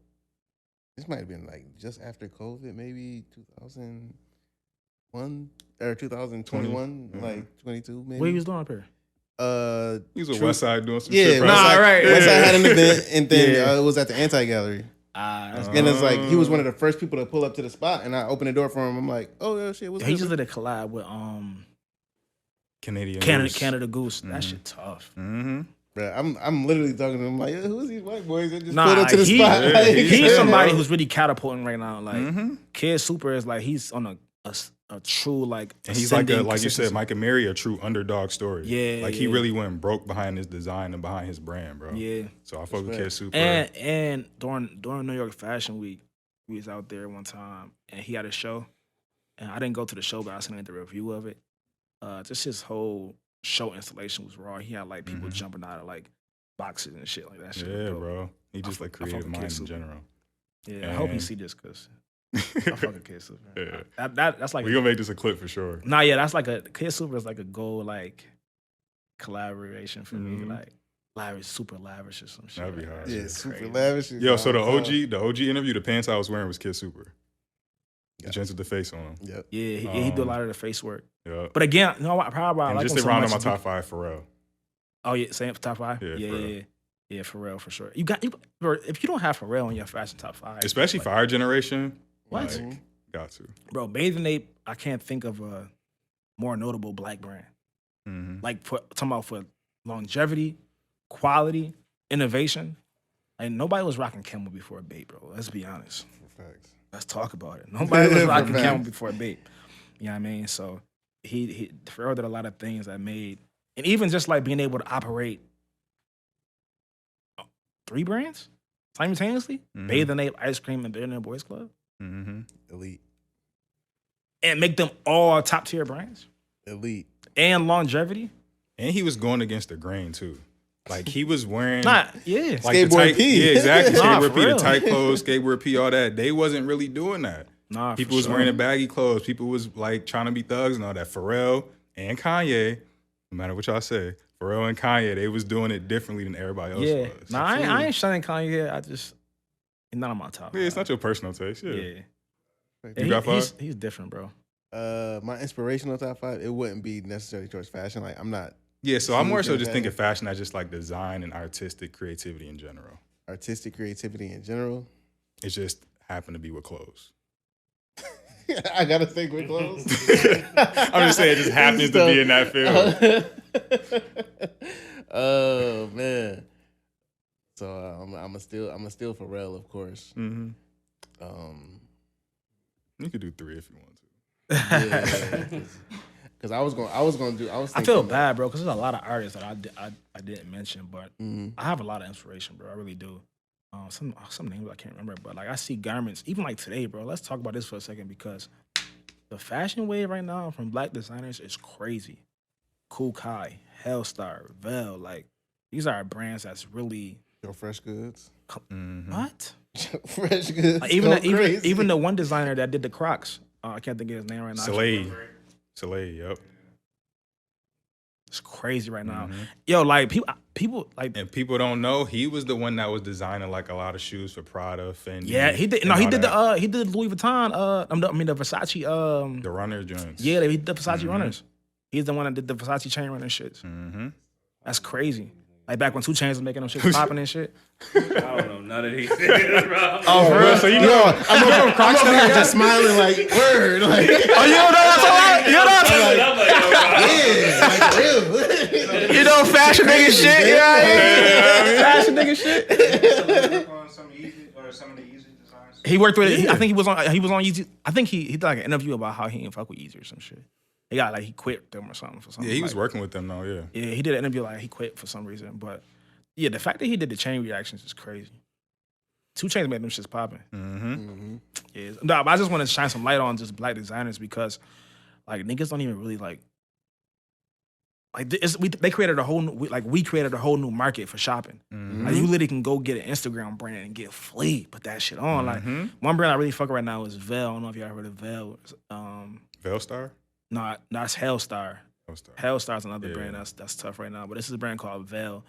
This might have been like just after COVID, maybe 2001 or 2021, like 22, maybe. What he was doing up here? He was with True. Westside doing some Yeah, shit. bro. Westside, right. Westside had an event, and then Yeah. it was at the Anti Gallery. That's And it's like he was one of the first people to pull up to the spot, and I opened the door for him. I'm like, oh yeah, shit, what's he good? just did a collab with Canadian Canada Goose. That shit tough. Mm-hmm. Bruh, I'm literally talking to him like, who's these white boys that just Nah, pulled up to the he- spot? Yeah, Like, he's He's somebody bro. who's really catapulting right now. Like Mm-hmm. Kid Super is like he's on a true like And he's like ascending like you said, consistency. Mike and Mary, a true underdog story. Yeah, like he yeah. really went broke behind his design and behind his brand, bro. Yeah. So I fuck with Respect. Kid Super. And during New York Fashion Week, we was out there one time and he had a show. And I didn't go to the show, but I seen the review of it. Just his whole show installation was raw. He had like people jumping out of like boxes and shit like that. Shit was yeah, dope. bro. He just like I fuck creative with Kid mind in Super. general. Yeah, I hope you And- see this because I fuck with Kid Super. Yeah. That's like We gonna make this a clip for sure. nah, yeah, that's like a Kid Super is like a goal like collaboration for me, Mhm. like lavish, super lavish or some shit. That'd be like hard. that. yeah, Shit's super crazy. lavish. Yo, so the OG interview, the pants I was wearing was Kid Super. The gents with the face on them. Yep. Yeah, he do a lot of the face work. Yeah. But again, you know what? Probably why I And like just him to so round much out my is top five, Pharrell. Oh yeah, same top five. Yeah, Yeah, Pharrell. yeah, yeah, Pharrell for sure. Bro, if you don't have Pharrell in your fashion top five, Especially for our generation. What? Like, got to. bro, Bathing Ape, I can't think of a more notable black brand. Mm-hmm. Like talking about for longevity, quality, innovation. Like nobody was rocking Camel before Bape, bro. Let's be honest. Facts. Let's talk about it. Nobody was For rocking facts. Camel before Bape. You know what I mean? So he Pharrell did a lot of things that made, and even just like being able to operate 3 brands simultaneously, Mhm. Bathing Ape, Ice Cream, and Billionaire Boys Club, Mm-hmm. Elite. and make them all top tier brands Elite. and longevity. And he was going against the grain too. Like he was wearing Nah, yeah. like the Skateboard tight, P. Yeah, exactly. Nah, Skateboard for P, the real. tight clothes, skateboard P, all that. They wasn't really doing that. Nah, for People was sure. wearing the baggy clothes. People was like trying to be thugs and all that. Pharrell and Kanye, no matter what y'all say, Pharrell and Kanye, they was doing it differently than everybody else Yeah. was. Nah, I ain't shunning Kanye. I just he's not on my top. Yeah, it's not your personal taste. Yeah. Yeah. You got five? He's different, bro. My inspirational top five, it wouldn't be necessarily towards fashion. Like I'm not Yeah, so I'm more so Huge just in thinking fashion as just like design and artistic creativity in general. artistic creativity in general. It just happened to be with clothes. I gotta think with clothes. I'm just saying it just happens to be in that field. Oh man. So I'm a still Pharrell, of course. Mm-hmm. Um, You could do 3 if you want to. yeah, because I was I thinking, feel bad, bro, because there's a lot of artists that I didn't mention, but Mhm. I have a lot of inspiration, bro. I really do. Some names I can't remember, but like I see garments, even like today, bro. Let's talk about this for a second because the fashion wave right now from black designers is crazy. Kool Kai, Hellstar, Vel, like these are brands that's really Your Fresh Goods. Mm-hmm. what? Fresh Goods. Like, go crazy. even the one designer that did the Crocs, I can't think of his name right now. Soleil, yep. It's crazy right now. Mhm. Yo, like people, people like, And people don't know he was the one that was designing like a lot of shoes for Prada, Fendi. yeah, he did. No, and he all did that. he did Louis Vuitton. The Versace. The runner joints. Yeah, he did the Versace runners. He's the one that did the Versace chain running shits. Mm-hmm. That's crazy. Like back when 2 Chainz was making them shit popping and shit. I don't know none of these things, bro. Oh, for real? So you know? I'm over here just smiling like, word. Like, Oh, you don't know what I'm talking about? You know what I'm talking about? I'm like, yo, bro. yeah, like real. You know fashion nigga shit? Yeah. Fashion nigga shit. On some easy or some of the easy designs. He worked with I think he was on Yeezy. I think he did like an interview about how he didn't fuck with Yeezy or some shit. He quit them or something for something. Yeah, he was like, working with them though. Yeah. Yeah, he did an interview like he quit for some reason. But yeah, the fact that he did the chain reactions is crazy. 2 Chainz made them shits popping. Mm-hmm. Yeah, no, but I just want to shine some light on just black designers because like niggas don't even really like they created a whole new, we created a whole new market for shopping. Like you literally can go get an Instagram brand and get fleet, put that shit on. Like one brand I really fuck right now is Veil. I don't know if y'all heard of Veil. Velstar? No, that's Hellstar. Velstar. Hellstar's another brand that's tough right now. But this is a brand called Veil,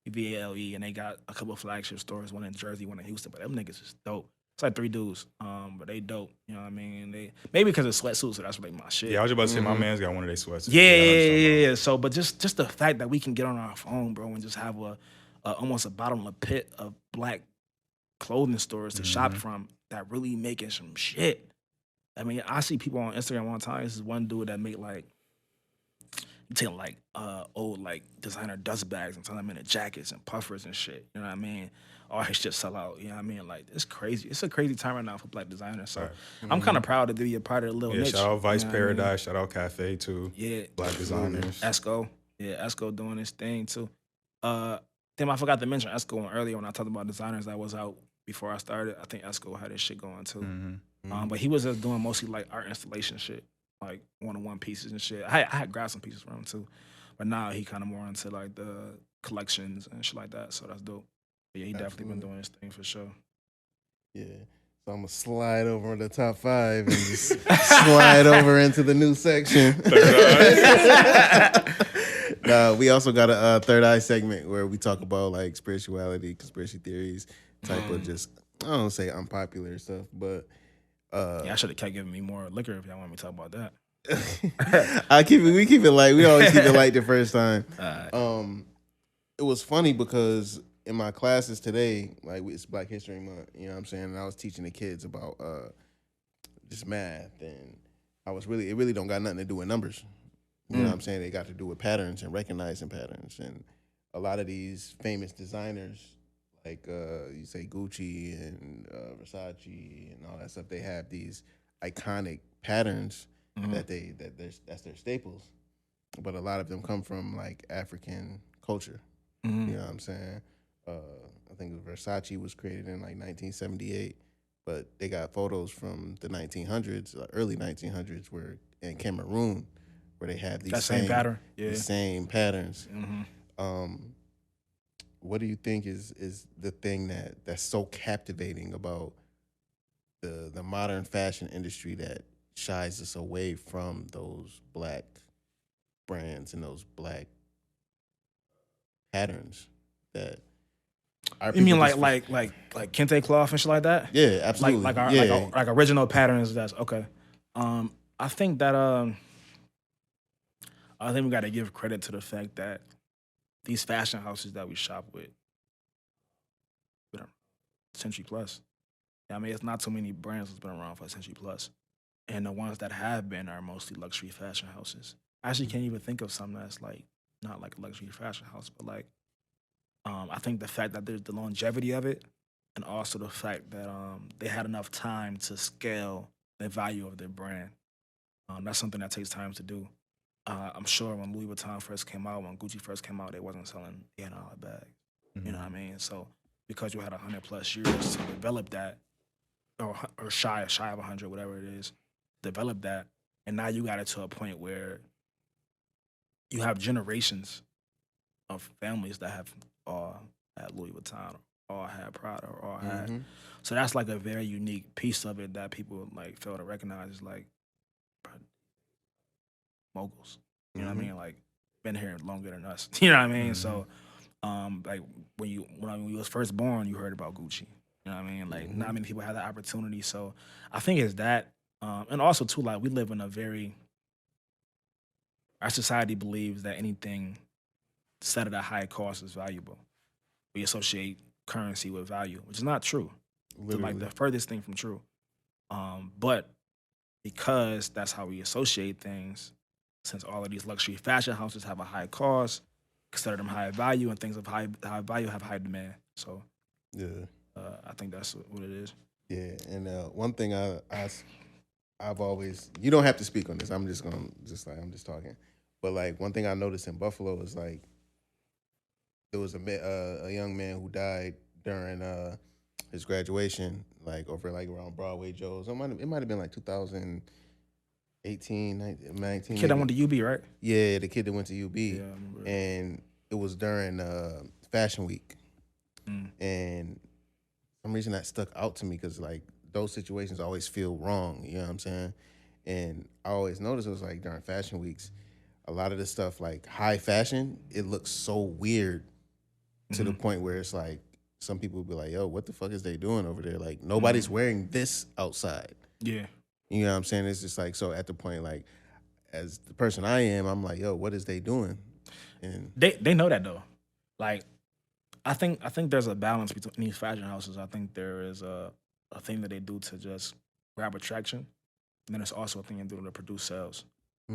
VALE, and they got a couple of flagship stores, one in Jersey, one in Houston. But them niggas is dope. It's like 3 dudes, but they dope. You know what I mean? They maybe because of sweatsuits, so that's like my shit. Yeah, I was about to say my man's got one of their sweats. Yeah. So, but just the fact that we can get on our phone, bro, and just have a almost a bottomless pit of black clothing stores to shop from that really making some shit. I mean, I see people on Instagram all the time. This is one dude that make like taking like old like designer dust bags and turn them into jackets and puffers and shit. You know what I mean? All his shit sell out. You know what I mean? Like it's crazy. It's a crazy time right now for black designers. So I'm kind of proud to be a part of the little Yeah, niche. shout out Vice you know what I mean? Paradise, shout out Cafe too. Yeah, Black designers. Esco. Yeah, Esco doing his thing too. Damn, I forgot to mention Esco earlier when I talked about designers that was out before I started. I think Esco had his shit going too. But he was just doing mostly like art installation shit, like one-on-one pieces and shit. I had grabbed some pieces from him too, but now he kind of more into like the collections and shit like that. So that's dope. But yeah, he definitely been doing his thing for sure. Yeah. So I'm gonna slide over on the top 5 and just slide over into the new section. We also got a third eye segment where we talk about like spirituality, conspiracy theories, type of just I don't say unpopular stuff, but Yeah, I should have kept giving me more liquor if y'all want me to talk about that. we keep it light. We always keep it light the first time. Alright. It was funny because in my classes today, like it's Black History Month, you know what I'm saying? And I was teaching the kids about just math, and it really don't got nothing to do with numbers. You know what I'm saying? They got to do with patterns and recognizing patterns. And a lot of these famous designers, like you say Gucci and Versace and all that stuff, they have these iconic patterns that's their staples. But a lot of them come from like African culture. You know what I'm saying? I think Versace was created in like 1978, but they got photos from the 1900s, early 1900s, where in Cameroon, where they have these same pattern. Yeah. the same patterns. What do you think is the thing that's so captivating about the modern fashion industry that shies us away from those black brands and those black patterns that You mean like kente cloth and shit like that? Yeah, absolutely. Like original patterns. That's okay. I think that I think we got to give credit to the fact that these fashion houses that we shop with, century plus. I mean, it's not too many brands that's been around for a century plus, and the ones that have been are mostly luxury fashion houses. I actually can't even think of something that's like not like a luxury fashion house, but like I think the fact that there's the longevity of it, and also the fact that they had enough time to scale the value of their brand. That's something that takes time to do. I'm sure when Louis Vuitton first came out, when Gucci first came out, they wasn't selling $8 bags. You know what I mean? So because you had 100+ years to develop that, or shy of 100, whatever it is, develop that, and now you got it to a point where you have generations of families that have all had Louis Vuitton, or all had Prada, or all had. So that's like a very unique piece of it that people like fail to recognize. Is like moguls. You know what I mean? Like been here longer than us. You know what I mean? So Like when you was first born, you heard about Gucci. You know what I mean? Like not many people have that opportunity. So I think it's that, and also too, like we live in our society believes that anything set at a high cost is valuable. We associate currency with value, which is not true. It's like the furthest thing from true. But because that's how we associate things, since all of these luxury fashion houses have a high cost, consider them high value, and things of high value have high demand. So I think that's what it is. Yeah, and one thing I've always, you don't have to speak on this. I'm just talking. But like one thing I noticed in Buffalo is like there was a young man who died during his graduation, like over like around Broadway Joe's. It might have been like 2018, 19. Kid that went to UB, right? Yeah, the kid that went to UB. Yeah, I remember. And it was during Fashion Week. And for some reason that stuck out to me because like those situations always feel wrong, you know what I'm saying? And I always noticed it was like during Fashion Weeks, a lot of the stuff like high fashion, it looks so weird to the point where it's like some people would be like, yo, what the fuck is they doing over there? Like nobody's wearing this outside. Yeah. You know what I'm saying? It's just like, so at the point, like as the person I am, I'm like, yo, what is they doing? And they know that though. Like I think there's a balance between these fashion houses. I think there is a thing that they do to just grab attraction. And then there's also a thing they do to produce sales.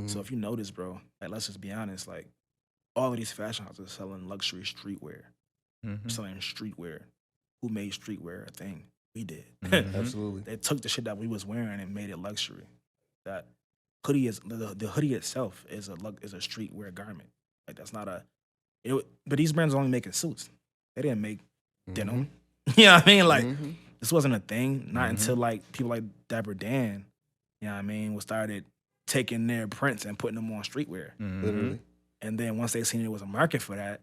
So if you notice, bro, like let's just be honest, like all of these fashion houses are selling luxury streetwear. Selling streetwear. Who made streetwear a thing? We did. Absolutely. They took the shit that we was wearing and made it luxury. That hoodie is the hoodie itself is a streetwear garment. Like that's not but these brands are only making suits. They didn't make denim. You know what I mean? Like this wasn't a thing. Not until like people like Dapper Dan, you know what I mean, started taking their prints and putting them on streetwear. Literally. And then once they seen there was a market for that,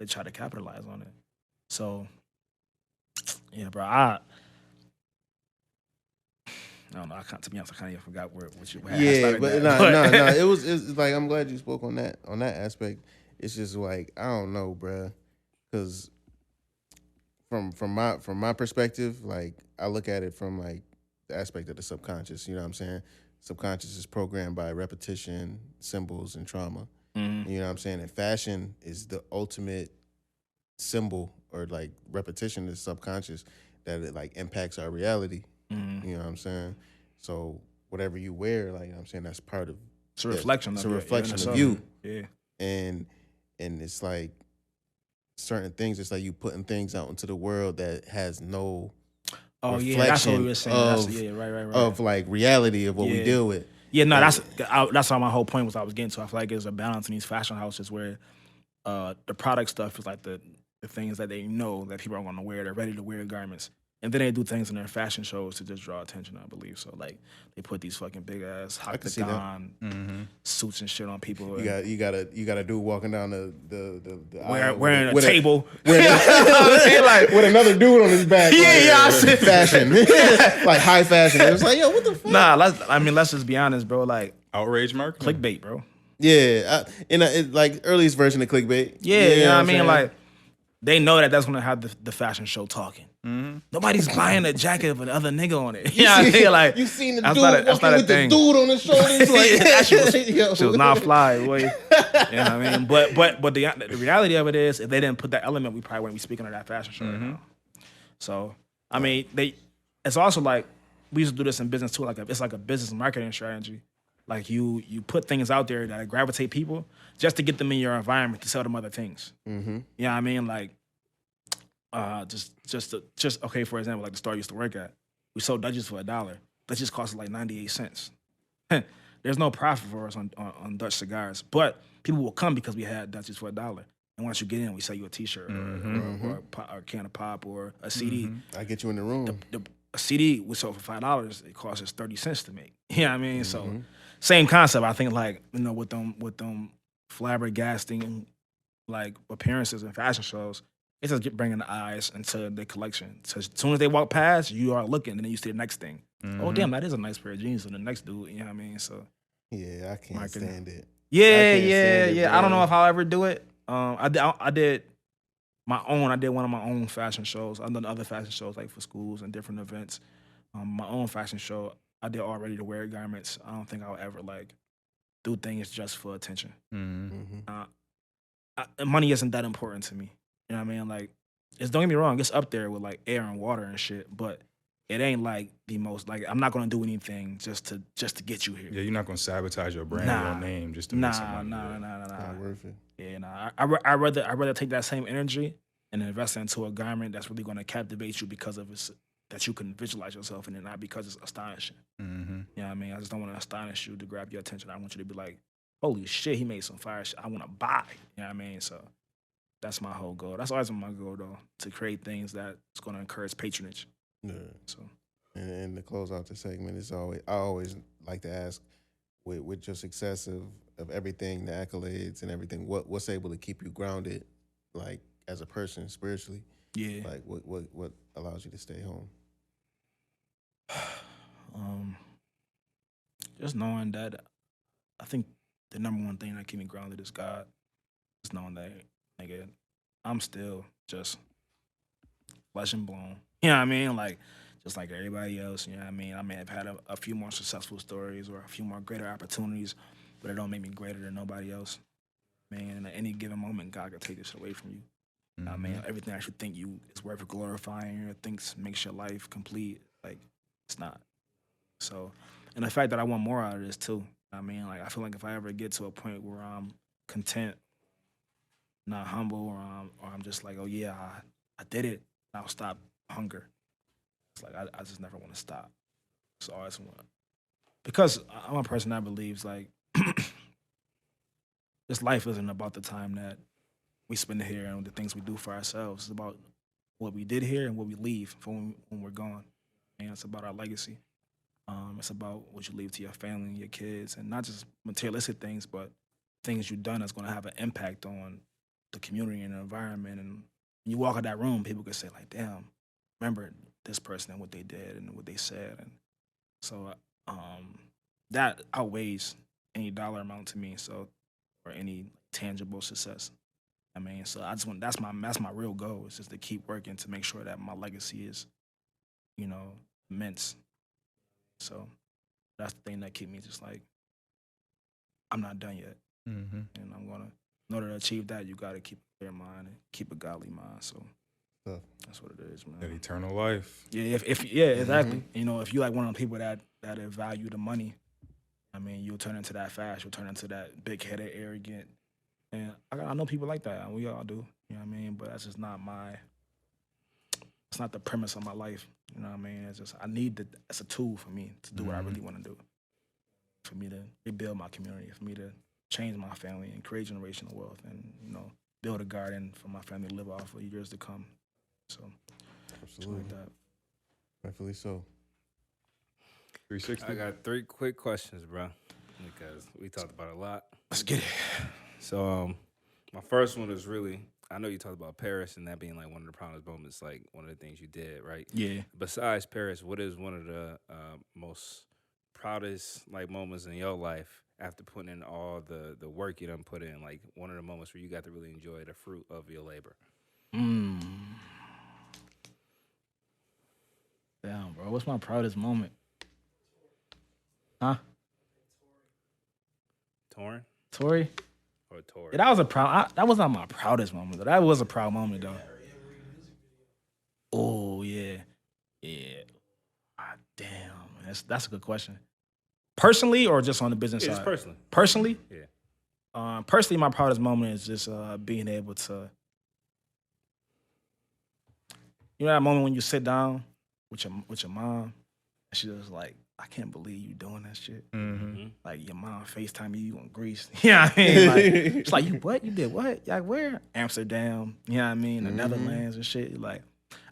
they tried to capitalize on it. So yeah, bro, I don't know. To be honest, I kind of forgot where I started. But no. It was like I'm glad you spoke on that aspect. It's just like I don't know, bro, because from my perspective, like I look at it from like the aspect of the subconscious. You know what I'm saying? Subconscious is programmed by repetition, symbols, and trauma. You know what I'm saying? And fashion is the ultimate symbol or like repetition is subconscious that it like impacts our reality. You know what I'm saying? So whatever you wear, like you know what I'm saying, that's part of it's a reflection. It's a reflection of you. Yeah. And it's like certain things, it's like you putting things out into the world that has no reflection that's what we were saying. Right. Of like reality of what we deal with. Yeah, no, that's how my whole point was I was getting to. I feel like there's a balance in these fashion houses where the product stuff is like the things that they know that people are going to wear. They're ready to wear garments. And then they do things in their fashion shows to just draw attention, I believe. So like they put these fucking big ass octagon suits and shit on people. You got a dude walking down the aisle wearing a table. With another dude on his back. I said fashion. Like high fashion. It was like, yo, what the fuck? Nah, let's just be honest, bro. Like outrage marketing. Clickbait, bro. Yeah. In like earliest version of clickbait. Yeah, you know what I mean? Like they know that that's gonna have the fashion show talking. Nobody's buying a jacket with another nigga on it. You know what I mean? Like you seen the that's dude not walking with thing. the dude on his shoulders. Like she was not fly, boy. You know what I mean? But the reality of it is, if they didn't put that element, we probably wouldn't be speaking on that fashion show right now. So I mean, it's also like we used to do this in business too. Like it's like a business marketing strategy. Like you put things out there that gravitate people just to get them in your environment to sell them other things. You know what I mean? Like just okay, for example, like the store I used to work at, we sold Dutches for $1. Dutches cost like 98 cents. There's no profit for us on Dutch cigars, but people will come because we had Dutches for $1. And once you get in, we sell you a T-shirt or a can of pop or a CD. I get you in the room. A CD we sold for $5. It costs us 30 cents to make. You know what I mean? So same concept. I think like with them flabbergasting like appearances and fashion shows. It's just bringing the eyes into the collection. So as soon as they walk past, you are looking, and then you see the next thing. Oh, damn, that is a nice pair of jeans. So the next dude, you know what I mean? So yeah, I can't stand it. Yeah. I don't know if I'll ever do it. I did I did one of my own fashion shows. I've done other fashion shows like for schools and different events. My own fashion show, I did all ready to wear garments. I don't think I'll ever like do things just for attention. Money isn't that important to me. You know what I mean? Like, don't get me wrong, it's up there with like air and water and shit, but it ain't like the most, like, I'm not gonna do anything just to get you here. Yeah, you're not gonna sabotage your brand or your name just to make some money. Not worth it. Yeah, I'd rather take that same energy and invest into a garment that's really gonna captivate you because of it, that you can visualize yourself in it, not because it's astonishing. You know what I mean? I just don't want to astonish you to grab your attention. I want you to be like, holy shit, he made some fire shit. I want to buy. You know what I mean? So that's my whole goal. That's always my goal, though, to create things that's going to encourage patronage. Yeah. So, and to close out the segment, I always like to ask, with your success of everything, the accolades and everything, what's able to keep you grounded, like as a person spiritually? Yeah. Like what allows you to stay home? Just knowing that, I think the number one thing that keep me grounded is God. Just knowing that, nigga, I'm still just flesh and bone. You know what I mean? Like, just like everybody else, you know what I mean? I may have had a few more successful stories or a few more greater opportunities, but it don't make me greater than nobody else. Man, at any given moment, God could take this away from you. You know what I mean? Everything that you think you is worth glorifying or thinks makes your life complete, like, it's not. So, and the fact that I want more out of this too. I mean, like, I feel like if I ever get to a point where I'm content, not humble, or I'm just like, oh yeah, I did it, I'll stop hunger. It's like I just never want to stop. So I always want, because I'm a person that believes like this life isn't about the time that we spend here and the things we do for ourselves. It's about what we did here and what we leave for when we're gone. And it's about our legacy. It's about what you leave to your family and your kids, and not just materialistic things, but things you've done that's going to have an impact on the community and the environment. And when you walk out that room, people can say like, damn, remember this person and what they did and what they said. And so that outweighs any dollar amount to me, so, or any tangible success. I mean, so I just want, that's my real goal, is just to keep working to make sure that my legacy is, immense. So that's the thing that keep me just like, I'm not done yet. And in order to achieve that, you got to keep a clear mind and keep a godly mind. So that's what it is, man. That eternal life. Yeah, exactly. If you like one of the people that value the money, I mean, you'll turn into that fast. You'll turn into that big-headed, arrogant. And I know people like that. We all do. You know what I mean? But that's just not it's not the premise of my life. You know what I mean? It's just, it's a tool for me to do what I really want to do. For me to rebuild my community, for me to change my family and create generational wealth and, build a garden for my family to live off for years to come. So, absolutely. Like that. Rightfully so. 360. I got 3 quick questions, bro, because we talked about it a lot. Let's get it. So, my first one is really, I know you talked about Paris and that being like one of the proudest moments, like one of the things you did, right? Yeah. Besides Paris, what is one of the most proudest like moments in your life after putting in all the work you done put in? Like one of the moments where you got to really enjoy the fruit of your labor. Damn, bro. What's my proudest moment? Huh? Tory? Or Tory? Yeah, that was not my proudest moment, though. That was a proud moment, though. Oh, yeah. Yeah. Damn. That's a good question. Personally or just on the business side? Just personally. Personally? Yeah. Personally, my proudest moment is just being able to, that moment when you sit down with your mom and she was like, I can't believe you doing that shit. Like your mom FaceTime you in Greece. You know what I mean? Like, it's like, you what? You did what? Like where? Amsterdam. You know what I mean? The Netherlands and shit. Like,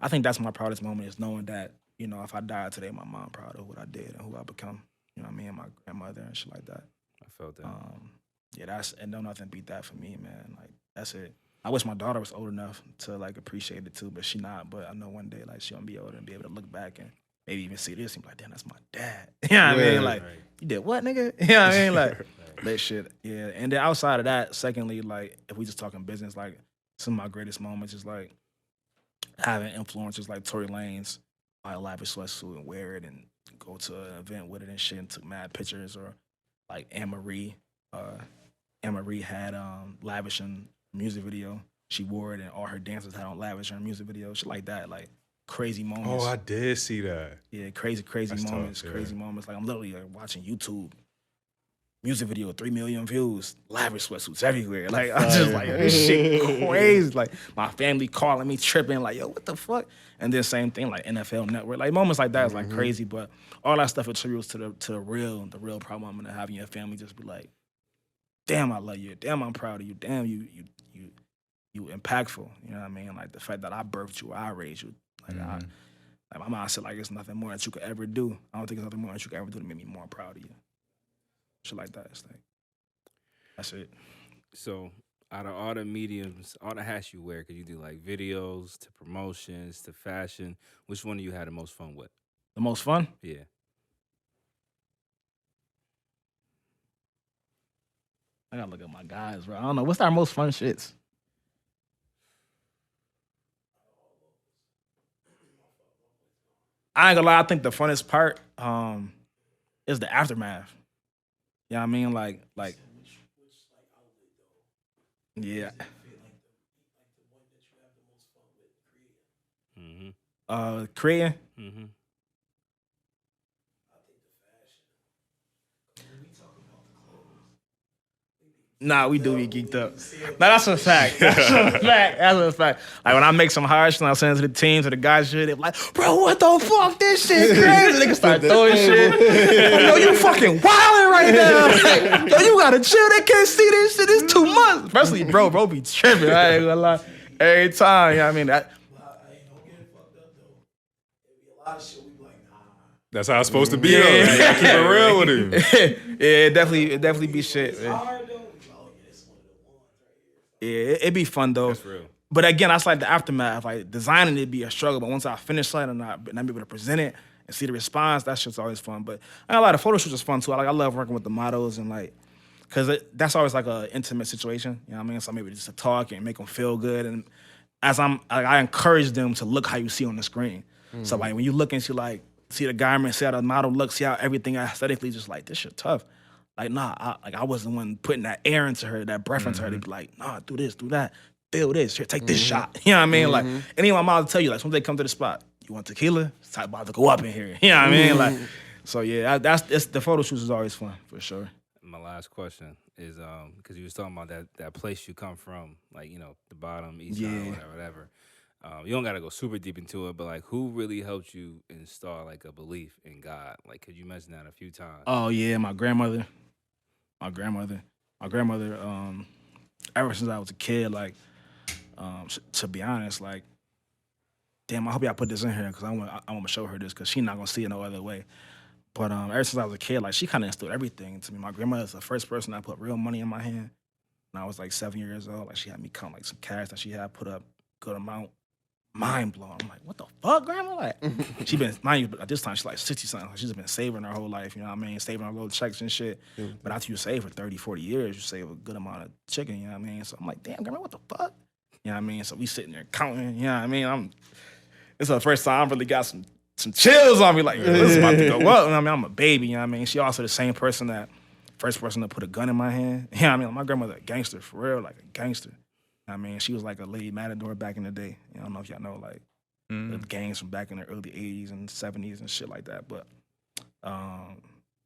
I think that's my proudest moment, is knowing that, if I died today, my mom proud of what I did and who I become. You know what I mean? And my grandmother and shit like that. I felt that. And don't nothing beat that for me, man. Like, that's it. I wish my daughter was old enough to like appreciate it too, but she not. But I know one day like she'll be older and be able to look back and maybe even see this and be like, damn, that's my dad. You know what I mean? Like, you did what, nigga? You know what I mean? Like, that shit. Yeah. And then outside of that, secondly, like, if we just talking business, like, some of my greatest moments is like having influencers like Tory Lanez buy a lavish sweatsuit and wear it and go to an event with it and shit and took mad pictures, or like Anne-Marie. Anne-Marie had Lavish in a music video. She wore it and all her dancers had on Lavish in her music video. Shit like that, like crazy moments. Oh, I did see that. Yeah, crazy That's moments, tough, yeah. crazy moments. Like I'm literally like watching YouTube. Music video, 3 million views, lavish sweatsuits everywhere. Like I'm just like, this shit crazy. Like my family calling me, tripping, like, yo, what the fuck? And then same thing, like NFL Network. Like moments like that is like crazy, but all that stuff attributes to the real problem I'm gonna have in your family. Just be like, damn, I love you. Damn, I'm proud of you. Damn, you impactful. You know what I mean? Like the fact that I birthed you, I raised you. Like like my mom said, like it's nothing more that you could ever do. I don't think there's nothing more that you could ever do to make me more proud of you. Shit like that. It's like, that's it. So out of all the mediums, all the hats you wear, because you do like videos to promotions to fashion, which one do you had the most fun with? The most fun? Yeah. I gotta look at my guys, bro. I don't know. What's our most fun shits? I ain't gonna lie, I think the funnest part is the aftermath. You know what I mean? Like, yeah. Creating? Mm-hmm. Nah, we do be geeked up. Nah, that's a fact. That's a fact. That's a fact. Like when I make some hard shit and I send it to the team, to the guys, shit, they're like, bro, what the fuck? This shit crazy. Niggas start throwing shit. Yo, you fucking wildin' right now. Like, yo, you gotta chill. They can't see this shit. It's 2 months. Especially, bro be tripping. I ain't gonna lie. Every time, you know what I mean? That's how it's supposed to be, though. You gotta keep it real with him. Yeah, it definitely be shit, man. Yeah, it be fun though. That's real. But again, that's like the aftermath. Like designing it be a struggle, but once I finish it and I'm able to present it and see the response, that shit's always fun. But I got a lot of photo shoots is fun too. I love working with the models and like, cause that's always like a intimate situation. You know what I mean? So I'm able just to talk and make them feel good. And as I encourage them to look how you see on the screen. So like when you look and see the garment, see how the model looks, see how everything aesthetically just like this shit tough. Like, nah, I wasn't the one putting that air into her, that breath into her. They'd be like, nah, do this, do that, feel this, here, take this shot. You know what I mean? Like, any of my models tell you, like, when they come to the spot, you want tequila? It's about to go up in here. You know what I mean? Like, so yeah, it's the photo shoots is always fun, for sure. My last question is, because you was talking about that place you come from, like, you know, the bottom, east side, whatever. You don't gotta go super deep into it, but like, who really helped you install like a belief in God? Like, could you mention that a few times? Oh yeah, my grandmother. Ever since I was a kid, like, to be honest, like, damn, I hope y'all put this in here because I want to show her this because she's not gonna see it no other way. But ever since I was a kid, like, she kind of instilled everything to me. My grandmother's the first person that put real money in my hand when I was like 7 years old. Like, she had me count like some cash that she had put up, good amount. Mind blown. I'm like, what the fuck, grandma? Like, she been, mind you, at this time she's like 60 something. She's been saving her whole life, you know what I mean? Saving her little checks and shit. But after you save for 30, 40 years, you save a good amount of chicken, you know what I mean? So I'm like, damn, grandma, what the fuck? You know what I mean? So we sitting there counting, you know what I mean? It's the first time I really got some chills on me, like, this is about to go up. You know what I mean? I'm a baby, you know what I mean? She also the same person first person to put a gun in my hand. You know what I mean? My grandmother a gangster, for real, like a gangster. I mean, she was like a Lady Matador back in the day. I don't know if y'all know, like, the gangs from back in the early 80s and 70s and shit like that. But,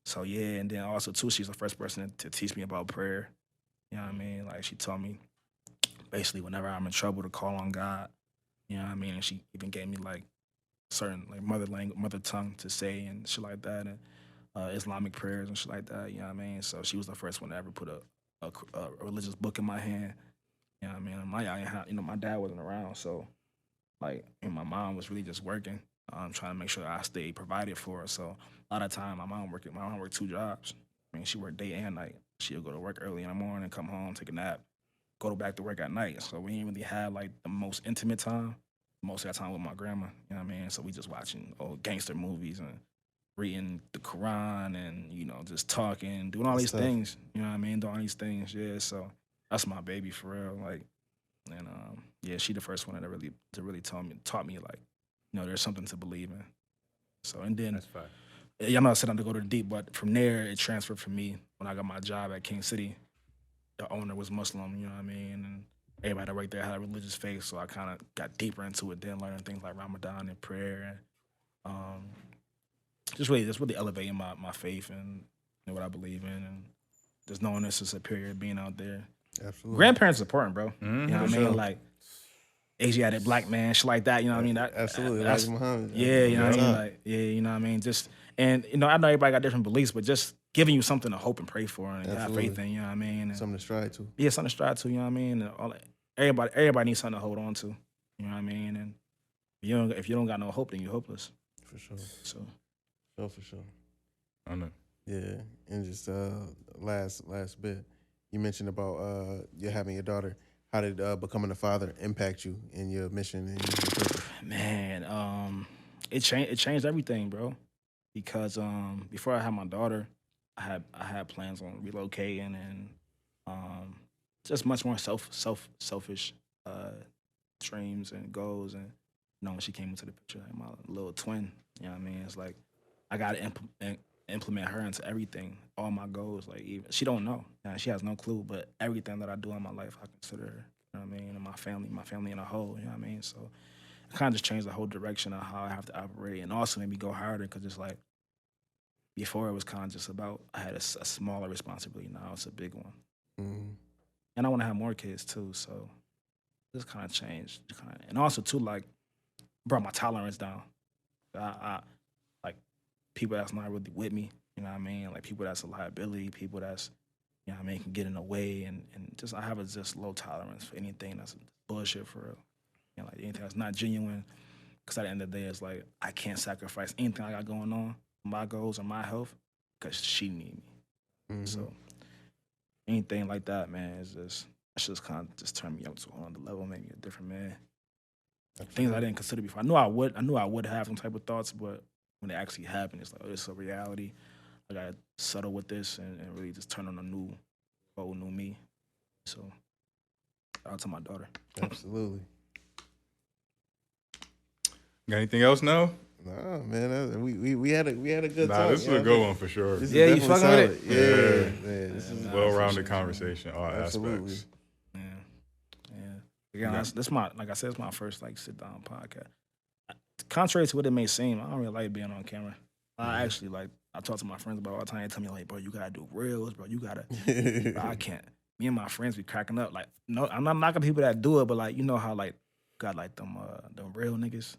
so yeah, and then also, too, she's the first person to teach me about prayer. You know what I mean? Like, she taught me, basically, whenever I'm in trouble, to call on God. You know what I mean? And she even gave me, like, certain, like, mother tongue to say and shit like that, and Islamic prayers and shit like that. You know what I mean? So she was the first one to ever put a religious book in my hand. You know what I mean? My dad wasn't around, so, like, and my mom was really just working, trying to make sure I stayed provided for her. So a lot of time, my mom worked 2 jobs. I mean, she worked day and night. She would go to work early in the morning, come home, take a nap, go back to work at night. So we didn't really have, like, the most intimate time, most of that time with my grandma. You know what I mean? So we just watching old gangster movies and reading the Quran and, you know, just talking, doing all these things. You know what I mean? Doing all these things, yeah. So that's my baby for real. Like, And yeah, she the first one that really taught me like, you know, there's something to believe in. So and then That's fine. yeah, I'm not saying to go to the deep, but from there it transferred for me when I got my job at King City. The owner was Muslim, you know what I mean, and everybody right there had a religious faith, so I kind of got deeper into it. Then learning things like Ramadan and prayer, and just really elevating my faith and, you know, what I believe in, and just knowing this is superior being out there. Absolutely. Grandparents are important, bro. You know what I mean? sure. Like Asiatic black man, shit like that. You know what I mean? Absolutely. That's, Like Muhammad. yeah, you know what I mean? Like, yeah, you know what I mean? Just, and, you know, I know everybody got different beliefs, but just giving you something to hope and pray for and have faith in, you know what I mean? And, Something to strive to. yeah, something to strive to, you know what I mean? And all that. Everybody needs something to hold on to, you know what I mean? And if you don't got no hope, then you're hopeless. For sure. So, For sure. I know. Yeah. And just last bit, you mentioned about you having your daughter. How did becoming a father impact you in your mission and your purpose? man, it changed everything, bro. Because before I had my daughter, I had plans on relocating and just much more selfish dreams and goals. And, you know, when she came into the picture, like my little twin, you know what I mean? It's like I got to implement her into everything, all my goals. Like, even she don't know, you know, she has no clue, but everything that I do in my life, I consider her, you know what I mean, and my family in a whole, you know what I mean? So it kind of just changed the whole direction of how I have to operate, and also made me go harder, because it's like, before it was kind of just about, I had a smaller responsibility, now it's a big one. Mm-hmm. And I want to have more kids too, so this kind of changed. And also too, like, brought my tolerance down. I like people that's not really with me, you know what I mean? Like people that's a liability, people that's, you know what I mean, can get in the way, and just I have a just low tolerance for anything that's bullshit for real. You know, like anything that's not genuine. Because at the end of the day, it's like I can't sacrifice anything I got going on, my goals or my health, because she need me. Mm-hmm. So anything like that, man, is just kind of just turned me up to a whole other level, made me a different man. Things I didn't consider before. I knew I would have some type of thoughts, but when it actually happened, it's like, oh, it's a reality. I gotta settle with this and really just turn on a whole new me. So, shout out to my daughter. Absolutely. Got anything else now? Nah, man, we had a good talk. Nah, this is a good one for sure. This is Yeah, you definitely fucking with solid. it? Yeah, man. This is Well-rounded conversation, all Absolutely. aspects. Yeah. Again, that's my, like I said, it's my first like sit down podcast. Contrary to what it may seem, I don't really like being on camera. I actually like. I talk to my friends about it all the time. They tell me like, bro, you gotta do reels, bro. You gotta. Bro, I can't. Me and my friends be cracking up. Like, no, I'm not knocking people that do it, but like, you know how like got like them real niggas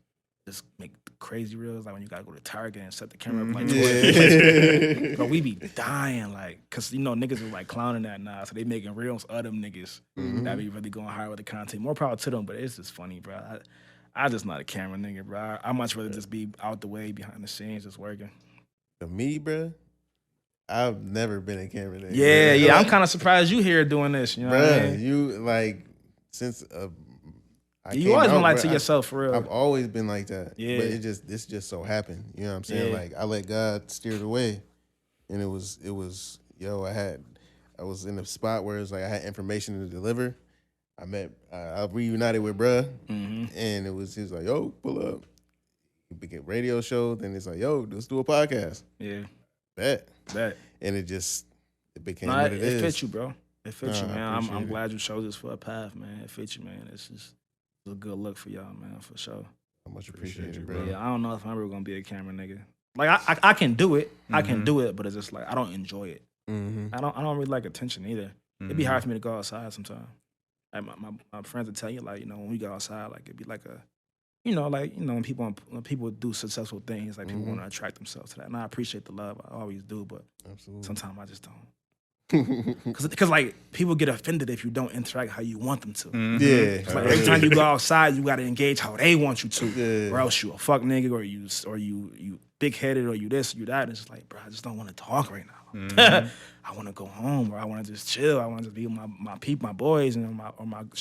just make crazy reels, like when you gotta go to Target and set the camera up like Yeah. But we be dying, like, cause you know niggas is like clowning that now, so they making reels of them niggas that be really going hard with the content. More power to them, but it's just funny, bro. I just not a camera nigga, bro. I much rather just be out the way, behind the scenes, just working. For me, bro, I've never been a camera nigga. Yeah. I'm kind of surprised you here doing this. You know what I Bruh, mean? you like since I You came always out, been like bruh, to yourself for real. I've always been like that. Yeah. But this just so happened. You know what I'm saying? Yeah. Like I let God steer the way, and it was I was in a spot where it's like I had information to deliver. I reunited with bruh, and it was just like, yo, pull up. We became radio show. Then it's like, yo, let's do a podcast. Yeah, Bet. that. And it became Nah, what it is. It fits you, bro. It fits Nah, you, I man. appreciate I'm it. glad you chose this for a path, man. It fits you, man. It's a good look for y'all, man, for sure. I much Appreciate appreciate you, it, bro. bro. Yeah, I don't know if I'm ever gonna be a camera nigga. Like I can do it. I can do it, but it's just like I don't enjoy it. Mm-hmm. I don't really like attention either. It'd be hard for me to go outside sometimes. Like my friends will tell you, like, you know, when we go outside, like it'd be like a, you know, like, you know, when people do successful things, like people want to attract themselves to that. And I appreciate the love, I always do, but Absolutely. sometimes I just don't. Cause like people get offended if you don't interact how you want them to. Yeah. It's like every time you go outside, you gotta engage how they want you to, Yeah. or else you a fuck nigga, or you big headed, or you this, you that. And it's just like, bro, I just don't want to talk right now. I want to go home, or I want to just chill. I want to just be with my people, my boys, and my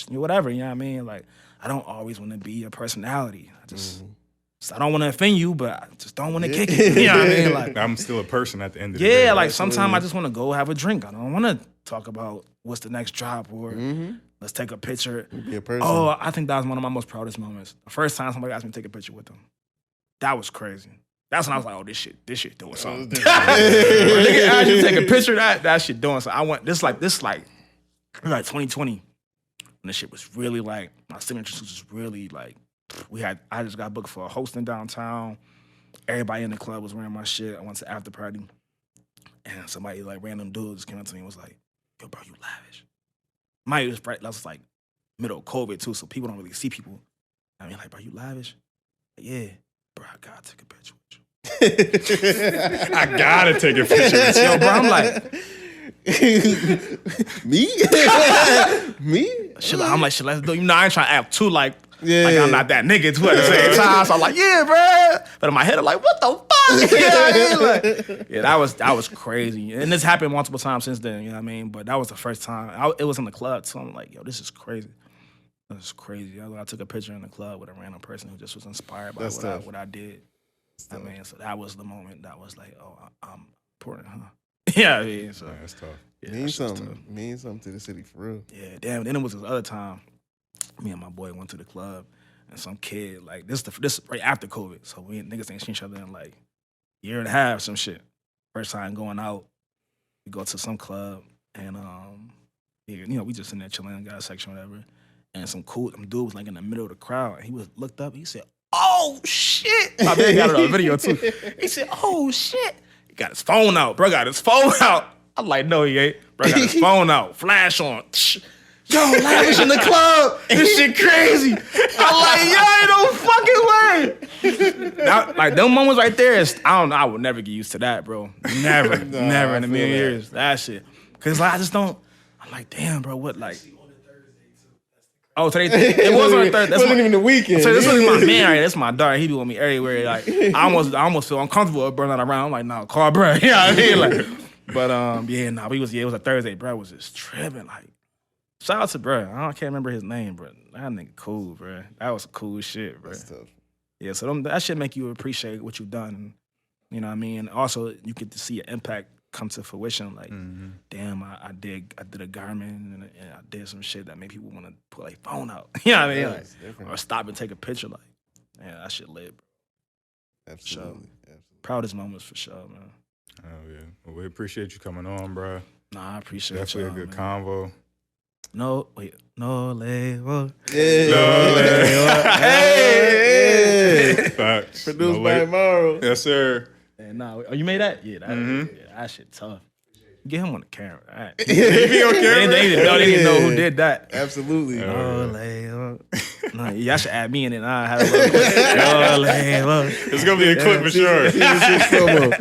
whatever. You know what I mean? Like I don't always want to be your personality. I don't want to offend you, but I just don't want to kick it. You know what I mean? Like I'm still a person at the end of the day. like sometimes I just want to go have a drink. I don't want to talk about what's the next drop or Let's take a picture. Be a person. Oh, I think that was one of my most proudest moments. The first time somebody asked me to take a picture with them. That was crazy. That's when I was like, oh, this shit doing something. When nigga asked you to take a picture, that shit doing something. I went, this like 2020. And this shit was really like, my signature was really like, I just got booked for a hosting downtown. Everybody in the club was wearing my shit. I went to after party. And somebody, like, random dude just came up to me and was like, yo, bro, you lavish. That was like middle of COVID too, so people don't really see people. I mean, like, bro, you lavish? Like, yeah. Bro, I gotta take a picture with you. I gotta take a picture with you. Yo, bro, I'm like, me? shit, I'm like, shit, let's do. You know, I ain't trying to act too like I'm not that nigga too at the same time. So I'm like, yeah, bro. But in my head, I'm like, what the fuck? You know what I mean? Like, yeah, that was crazy. And this happened multiple times since then, you know what I mean? But that was the first time. It was in the club, so I'm like, yo, this is crazy. This is crazy. I took a picture in the club with a random person who just was inspired by what I did. I mean, so that was the moment that was like, oh, I'm important, huh? Yeah, I mean, so. Yeah, that's tough. Yeah, Means something. Means something to the city, for real. Yeah, damn. Then it was this other time. Me and my boy went to the club, and some kid, like, this right after COVID. So we niggas ain't seen each other in like a year and a half, some shit. First time going out, we go to some club, and you know, we just in there chilling, got a section, whatever. And some dude was like in the middle of the crowd, and he looked up, he said, "Oh shit!" My man got it on video too. He said, "Oh shit!" He got his phone out, bro. Got his phone out. I'm like, no, he ain't. Bro got his phone out, flash on. Yo, lavish in the club. This shit crazy. I'm like, yo, ain't no fucking way. Now, like, them moments right there, I would never get used to that, bro. Never in a million years. That shit. Cause like, I just don't. I'm like, damn, bro, what like? Oh, today it was on the Thursday. It wasn't even the weekend. So this was my man right here. That's my dog. He be with me everywhere. Like, I almost feel uncomfortable with Bro not around. I'm like, nah, call bro. You know what I mean? Like, but it was a Thursday. Bro was just tripping. Like, shout out to bro. I can't remember his name, bro. That nigga cool, bro. That was cool shit, bro. That's tough. Yeah, so that shit make you appreciate what you've done. You know what I mean? Also, you get to see your impact come to fruition. Like, damn, I did a garment and I did some shit that made people want to pull their phone out. You know what I mean? Like, or stop and take a picture. Like, man, that shit lit, bro. Absolutely. Proudest moments for sure, man. Oh yeah. Well, we appreciate you coming on, bro. Nah, I appreciate Definitely y'all, a good man. convo. No label. Hey. Facts. Produced by Morrow. Yes, sir. And nah, oh, you made that? Yeah, that shit tough. Get him on the camera. All right. He be on camera. They didn't know who did that. Absolutely. No, y'all should add me in it. I have a little. It's gonna be a clip for sure. See this shit slow-mo.